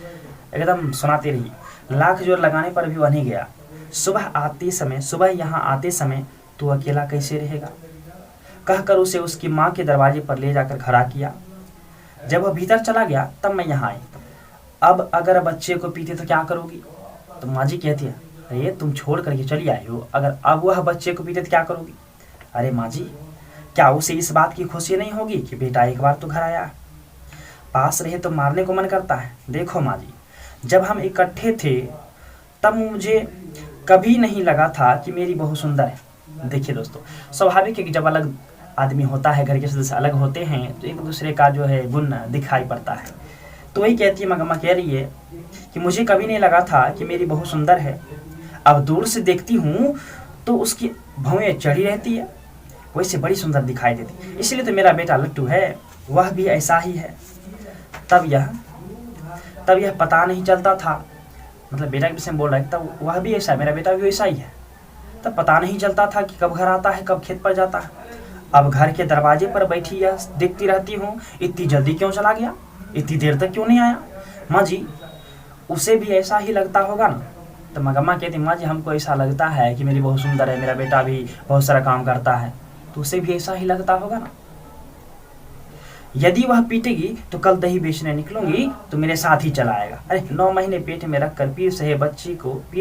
Speaker 1: एकदम सुनाती रही। लाख जोर लगाने पर भी वह नहीं गया। सुबह यहाँ आते समय तू अकेला कैसे रहेगा कहकर उसे उसकी माँ के दरवाजे पर ले जाकर खड़ा किया। जब वह भीतर चला गया तब मैं यहाँ आई। अब अगर बच्चे को पीते तो क्या करोगी? तो माँ जी कहती है अरे तुम छोड़ करके चली आई हो, अगर अब वह बच्चे को पीते तो क्या करोगी? अरे माँ जी क्या उसे इस बात की खुशी नहीं होगी कि बेटा एक बार तो घर आया, पास रहे तो मारने को मन करता है। देखो माँ जी जब हम इकट्ठे थे तब मुझे कभी नहीं लगा था कि मेरी बहू सुंदर है। देखिए दोस्तों स्वाभाविक है कि जब अलग आदमी होता है, घर के सदस्य अलग होते हैं तो एक दूसरे का जो है गुण दिखाई पड़ता है। तो वही कहती है मगम्मा कह रही है कि मुझे कभी नहीं लगा था कि मेरी बहू सुंदर है, अब दूर से देखती हूँ तो उसकी भौएं चढ़ी रहती है, वैसे बड़ी सुंदर दिखाई देती, इसलिए तो मेरा बेटा लट्टू है वह भी ऐसा ही है। तब यह पता नहीं चलता था, मतलब बेटा के विषय में बोल रहा है, तब वह भी ऐसा है, मेरा बेटा भी वैसा ही है। तब पता नहीं चलता था कि कब घर आता है कब खेत पर जाता है। अब घर के दरवाजे पर बैठी यह देखती रहती हूँ इतनी जल्दी क्यों चला गया, इतनी देर तक क्यों नहीं आया? माँ जी उसे भी ऐसा ही लगता होगा ना? तो मगम्मा कहती माँ जी हमको ऐसा लगता है कि मेरी बहुत सुंदर है, मेरा बेटा भी बहुत सारा काम करता है, तो उसे भी ऐसा ही लगता होगा ना। यदि वह पीटेगी तो कल दही बेचने निकलूंगी तो मेरे साथ ही चला आएगा। अरे 9 महीने पेट में रखकर पीर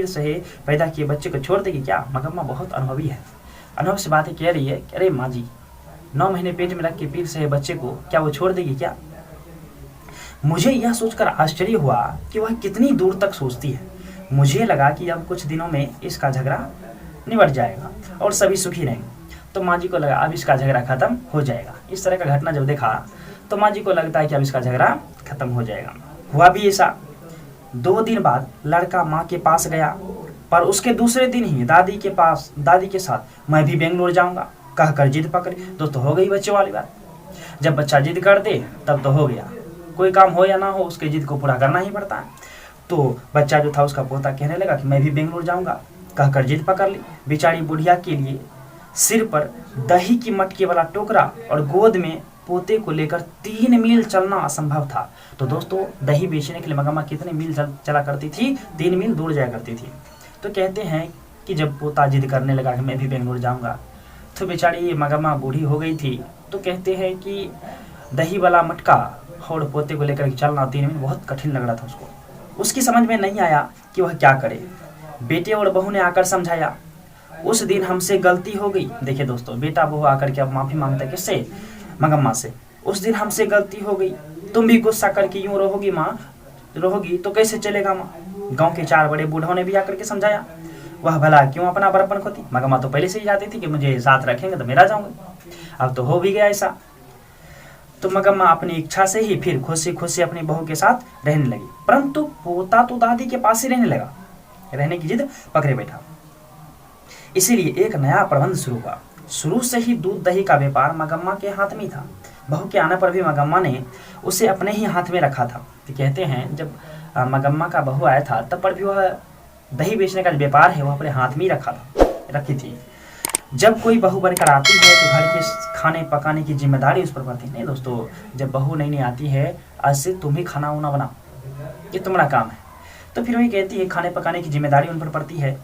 Speaker 1: सहे पैदा किए बच्चे को छोड़ देगी क्या? मगम्मा बहुत अनुभवी है, अनुभव से बातें कह रही है कि अरे माँ जी 9 महीने पेट में रख के पीर सहे बच्चे को क्या वो छोड़ देगी क्या? मुझे यह सोचकर आश्चर्य हुआ कि वह कितनी दूर तक सोचती है। मुझे लगा कि अब कुछ दिनों में इसका झगड़ा निबट जाएगा और सभी सुखी रहेंगे। तो माँ जी को लगा अब इसका झगड़ा खत्म हो जाएगा। इस तरह का घटना जब देखा तो माँ जी को लगता है कि अब इसका झगड़ा खत्म हो जाएगा। हुआ भी ऐसा। 2 दिन बाद लड़का माँ के पास गया, पर उसके दूसरे दिन ही दादी के साथ मैं भी बेंगलोर जाऊंगा कहकर जिद पकड़ी। दोस्तों हो गई बच्चे वाली बात। जब बच्चा जिद कर दे तब तो हो गया, कोई काम हो या ना हो उसके जिद को पूरा करना ही पड़ता है। तो बच्चा जो था उसका पोता कहने लगा कि मैं भी बेंगलोर जाऊंगा कहकर जिद पकड़ ली। बेचारी बुढ़िया के लिए सिर पर दही की मटके वाला टोकरा और गोद में पोते को लेकर 3 मील चलना असंभव था। तो दोस्तों दही बेचने के लिए मगम्मा कितने मील चला करती थी? 3 मील दूर जाया करती थी। तो कहते हैं कि जब पोता जिद करने लगा कि मैं भी बेंगलोर जाऊंगा तो बेचारी मगम्मा बूढ़ी हो गई थी। तो कहते हैं कि दही वाला मटका और पोते को लेकर चलना 3 मील बहुत कठिन लग रहा था उसको। उसकी समझ में नहीं आया कि वह क्या करे। बेटे और बहू ने आकर समझाया। उस दिन हमसे गलती हो गई। देखिए दोस्तों बेटा बहू आकर के अब माफ़ी मांगता है किससे? मगम्मा से। उस दिन हमसे गलती हो गई, तुम भी गुस्सा करके यूँ रहोगी माँ, रहोगी तो कैसे चलेगा माँ? गांव के 4 बड़े बूढ़ों ने भी आकर के समझाया। वह भला क्यों अपना बड़प्पन खोती? मगम्मा तो पहले से ही जाती थी कि मुझे साथ रखेंगे तो मेरा जाऊंगी। अब तो हो भी गया ऐसा। तो मगम्मा अपनी इच्छा से ही फिर खुशी खुशी अपनी बहू के साथ रहने लगी, परंतु पोता तो दादी के पास ही रहने लगा, रहने की जिद पकड़े बैठा। इसीलिए एक नया प्रबंध शुरू हुआ। शुरू से ही दूध दही का व्यापार मगम्मा के हाथ में था। बहू के आने पर भी मगम्मा ने उसे अपने ही हाथ में रखा था। तो कहते हैं जब मगम्मा का बहू आया था तब पर भी वह दही बेचने का जो व्यापार है वो अपने हाथ में ही रखी थी। जब कोई बहू बनकर आती है तो घर के खाने पकाने की जिम्मेदारी उस पर पड़ती है। नहीं दोस्तों, जब बहू नहीं आती है, आज से तुम ही खाना वाना बनाओ, ये तुम्हारा काम है। तो फिर वही कहती है खाने पकाने की जिम्मेदारी उन पर पड़ती है।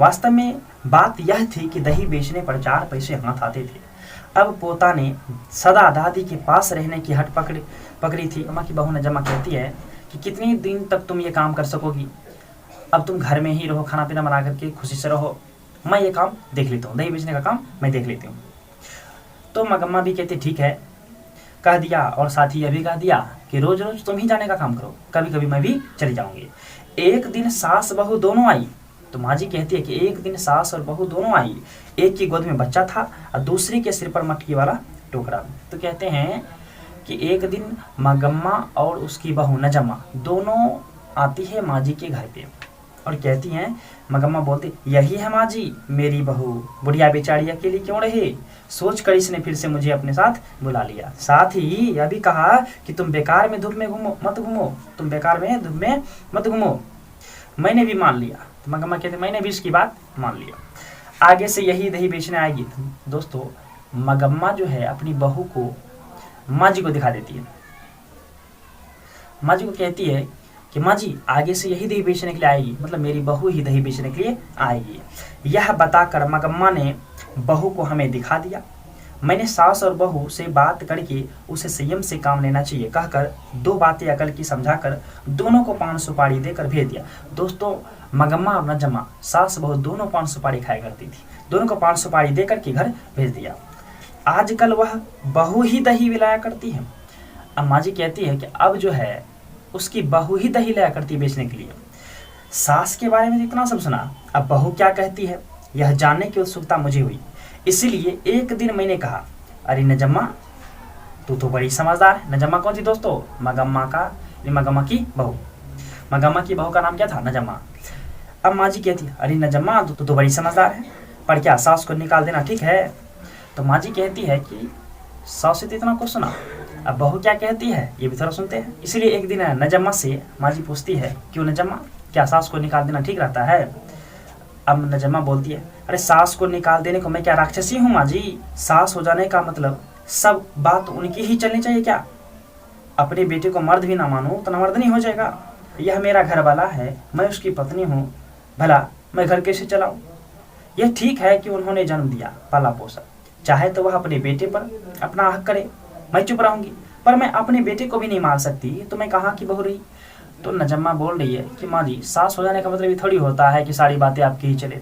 Speaker 1: वास्तव में बात यह थी कि दही बेचने पर 4 पैसे हाथ आते थे। अब पोता ने सदा दादी के पास रहने की हट पकड़ी थी। अम्मा की बहू नजमा कहती है कि कितने दिन तक तुम ये काम कर सकोगी, अब तुम घर में ही रहो, खाना पीना बना करके खुशी से रहो, मैं ये काम देख लेता हूँ, दही बेचने का काम मैं देख लेती हूँ। तो मगम्मा भी कहती ठीक है, कह दिया। और साथ ही यह भी कह दिया कि रोज रोज तुम ही जाने का काम करो, कभी कभी मैं भी चली जाऊंगी। एक दिन सास बहू दोनों आई। तो माँ जी कहती है कि एक दिन सास और बहू दोनों आई, एक की गोद में बच्चा था और दूसरी के सिर पर मटकी वाला टोकरा। तो कहते हैं कि एक दिन मगम्मा और उसकी बहू नजमा दोनों आती है माँ जी के घर पे और कहती हैं, मगम्मा बोलती, यही है माँ जी मेरी बहू, बुढ़िया बेचारी अकेली क्यों रहे, सोच कर इसने फिर से मुझे अपने साथ बुला लिया। साथ ही यह भी कहा कि तुम बेकार में धूप में मत घूमो, तुम बेकार में धूप में मत घूमो। मैंने भी मान लिया। तो मगम्मा कहते मैंने भी इसकी बात मान लिया, आगे से यही दही बेचने आएगी। दोस्तों, मगम्मा जो है अपनी बहू को माँ जी को दिखा देती है। माँ जी को कहती है कि माँ जी आगे से यही दही बेचने के लिए आएगी, मतलब मेरी बहू ही दही बेचने के लिए आएगी। यह बताकर मगम्मा ने बहू को हमें दिखा दिया। मैंने सास और बहू से बात करके उसे संयम से काम लेना चाहिए कहकर 2 बातें अकल की समझाकर दोनों को 5 सुपारी देकर भेज दिया। दोस्तों, मगम्मा और नजमा सास बहू दोनों 5 सुपारी खाया करती थी, दोनों को 5 सुपारी देकर के घर भेज दिया। आजकल वह बहू ही दही मिलाया करती है। अब माँ जी कहती है कि अब जो है उसकी बहू ही दही लाया करती बेचने के लिए। सास के बारे में इतना सब सुना, अब बहू क्या कहती है यह जानने की उत्सुकता मुझे हुई। इसीलिए एक दिन मैंने कहा, अरे नजम्मा तू तो बड़ी समझदार है। नजम्मा कौन सी दोस्तों? मगम्मा की बहू। मगम्मा की बहू का नाम क्या था? नजम्मा। अब माँ जी कहती, अरे नजम्मा तू तो बड़ी समझदार है, पर क्या सास को निकाल देना ठीक है? तो माँ जी कहती है कि सास से तो इतना कुछ सुना, अब बहू क्या कहती है ये भी थोड़ा सुनते हैं। इसलिए एक दिन नजम्मा से माँ जी पूछती है, क्यों नजम्मा, क्या सास को निकाल देना ठीक रहता है? अब नजम्मा बोलती है, अरे सास को निकाल देने को मैं क्या राक्षसी हूँ माँ जी? सास हो जाने का मतलब सब बात उनकी ही चलनी चाहिए क्या? अपने बेटे को मर्द भी ना मानो तो नमर्दनी हो जाएगा। यह मेरा घर वाला है, मैं उसकी पत्नी हूँ, भला मैं घर कैसे चलाऊँ? यह ठीक है कि उन्होंने जन्म दिया, पाला पोसा, चाहे तो वह अपने बेटे पर अपना हक करे, मैं चुप रहूंगी, पर मैं अपने बेटे को भी नहीं मार सकती, तो मैं कहाँ की बहू रही? तो नजम्मा बोल रही है कि माँ जी सास हो जाने का मतलब ये थोड़ी होता है कि सारी बातें आपकी ही चले।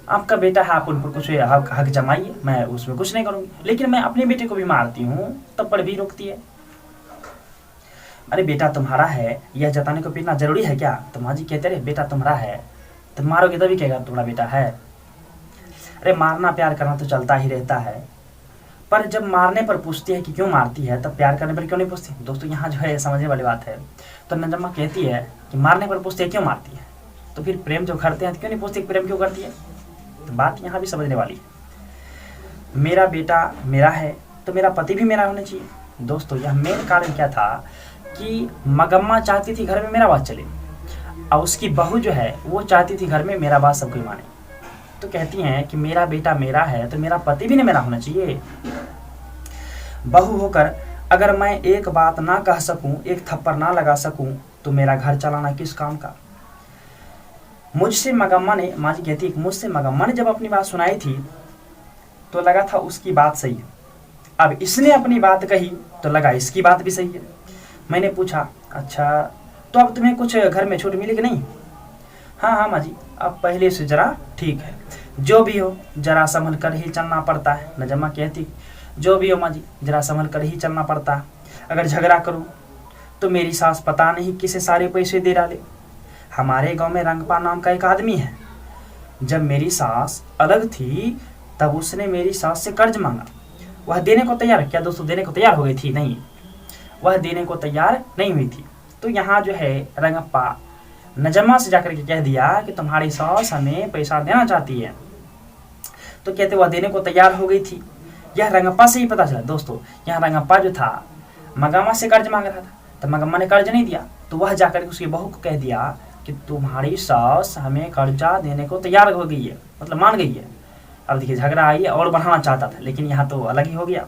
Speaker 1: आपका बेटा है, आप उन पर कुछ हक जमाइए, मैं उसमें कुछ नहीं करूंगी, लेकिन मैं अपने बेटे को भी मारती हूँ तब पर भी रोकती है। अरे बेटा तुम्हारा है, यह जताने को पीटना जरूरी है क्या? तो माँ जी कहते रहे, बेटा तुम्हारा है, तुम मारोगे तभी कहेगा तुम्हारा बेटा है। अरे मारना प्यार करना तो चलता ही रहता है, पर जब मारने पर पूछती है कि क्यों मारती है, तब प्यार करने पर क्यों नहीं पूछती? दोस्तों यहाँ जो है समझने वाली बात है। तो नजम्मा कहती है कि मारने पर पूछती है क्यों मारती है, तो फिर प्रेम जो करते हैं तो क्यों नहीं पूछती प्रेम क्यों करती है? तो बात यहाँ भी समझने वाली है। मेरा बेटा मेरा है तो मेरा पति भी मेरा होना चाहिए। दोस्तों यह मेन कारण क्या था कि मगम्मा चाहती थी घर में मेरा बात चले, और उसकी बहू जो है वो चाहती थी घर में मेरा बात सब कोई माने। तो कहती हैं कि मेरा बेटा मेरा है तो मेरा पति भी नहीं मेरा होना चाहिए। बहू होकर अगर मैं एक बात ना कह सकूं, एक थप्पड़ ना लगा सकूं, तो मेरा घर चलाना किस काम का? मुझसे मगम्मा ने, माँ जी कहती है, मुझसे मगम्मा ने जब अपनी बात सुनाई थी तो लगा था उसकी बात सही है, अब इसने अपनी बात कही तो लगा इसकी बात भी सही है। मैंने पूछा, अच्छा तो अब तुम्हें कुछ घर में छूट मिली कि नहीं? हाँ माँ जी, अब पहले से जरा ठीक है, जो भी हो जरा संभल कर ही चलना पड़ता है। नजम्मा कहती, जो भी हो माँ जी जरा संभल कर ही चलना पड़ता है, अगर झगड़ा करूँ तो मेरी सास पता नहीं किसे सारे पैसे दे डाले। हमारे गांव में रंगपा नाम का एक आदमी है, जब मेरी सास अलग थी तब उसने मेरी सास से कर्ज मांगा, वह देने को तैयार, क्या दोस्तों देने को तैयार हो गई थी? नहीं, वह देने को तैयार नहीं हुई थी। तो यहाँ जो है रंगप्पा नजम्मा से जाकर के कह दिया कि तुम्हारी सास हमें पैसा देना चाहती है, तो कहते वह देने को तैयार हो गई थी। यह रंगप्पा से ही पता चला। दोस्तों यहाँ रंगप्पा जो था मगम्मा से कर्ज मांग रहा था, तो मगम्मा ने कर्ज नहीं दिया, तो वह जाकर के उसकी बहू को कह दिया कि तुम्हारी सास हमें कर्जा देने को तैयार हो गई है, मतलब मान गई है। अब देखिए झगड़ा आई है और बढ़ाना चाहता था, लेकिन यहाँ तो अलग ही हो गया।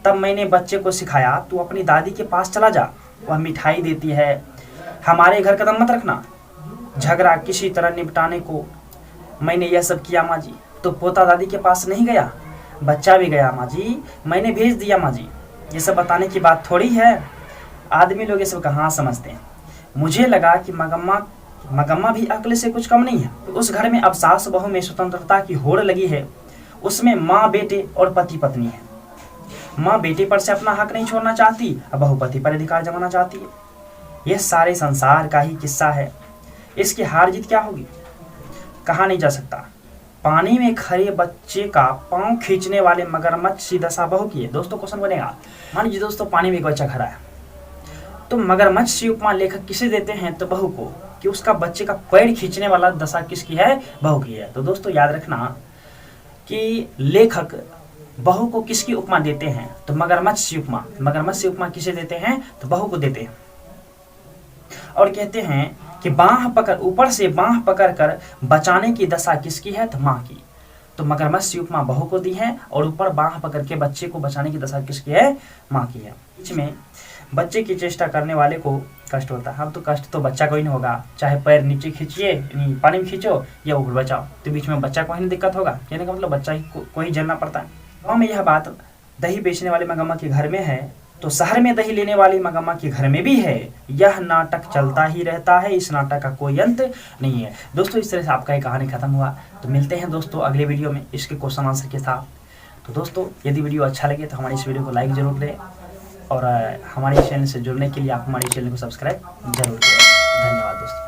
Speaker 1: तब मैंने बच्चे को सिखाया, तू अपनी दादी के पास चला जा, वह मिठाई देती है, हमारे घर कदम मत रखना। झगड़ा किसी तरह निपटाने को मैंने यह सब किया माँ जी। तो पोता दादी के पास नहीं गया, बच्चा भी गया माँ जी, मैंने भेज दिया माँ जी। ये सब बताने की बात थोड़ी है, आदमी लोग ये सब कहाँ समझते हैं। मुझे लगा कि मगम्मा भी अक्ल से कुछ कम नहीं है। तो उस घर में अब सास बहू में स्वतंत्रता की होड़ लगी है। उसमें माँ बेटे और पति पत्नी है। माँ बेटे पर से अपना हक नहीं छोड़ना चाहती, अब बहू पति पर अधिकार जमाना चाहती है। यह सारे संसार का ही किस्सा है। इसकी हार जीत क्या होगी कहा नहीं जा सकता। पानी में खड़े बच्चे का पांव खींचने वाले मगरमच्छ सी दशा बहू की है। दोस्तों क्वेश्चन बनेगा, मान लीजिए दोस्तों पानी में एक बच्चा खड़ा है, तो मगरमच्छ सी उपमा लेखक किसे देते हैं, तो बहू को, कि उसका बच्चे का पैर खींचने वाला दशा किसकी है, बहू की है। तो दोस्तों याद रखना कि लेखक बहू को किसकी उपमा देते हैं, तो मगरमच्छ सी उपमा। मगरमच्छ सी उपमा किसे देते हैं, तो बहू को देते हैं। और कहते हैं कि बांह पकड़, ऊपर से बांह पकड़कर बचाने की दशा किसकी है, तो माँ की। तो मगरमच्छ सी उपमा बहू को दी है और ऊपर बांह पकड़ के बच्चे को बचाने की दशा किसकी है, माँ की है। बीच में बच्चे की चेष्टा करने वाले को कष्ट होता है। अब तो कष्ट तो बच्चा को ही नहीं होगा, चाहे पैर नीचे खींचिए, पानी में खींचो या ऊपर बचाओ, तो बीच में बच्चा को ही नहीं दिक्कत होगा। कहने का मतलब बच्चा ही को ही झेलना पड़ता है। गाँव में यह बात दही बेचने वाले मगम्मा के घर में है, तो शहर में दही लेने वाली मगम्मा के घर में भी है। यह नाटक चलता ही रहता है, इस नाटक का कोई अंत नहीं है। दोस्तों इस तरह से आपका ये कहानी खत्म हुआ। तो मिलते हैं दोस्तों अगले वीडियो में इसके क्वेश्चन आंसर के साथ। तो दोस्तों यदि वीडियो अच्छा लगे तो हमारी इस वीडियो को लाइक जरूर करें और हमारे चैनल से जुड़ने के लिए आप हमारे चैनल को सब्सक्राइब जरूर करें। धन्यवाद दोस्तों।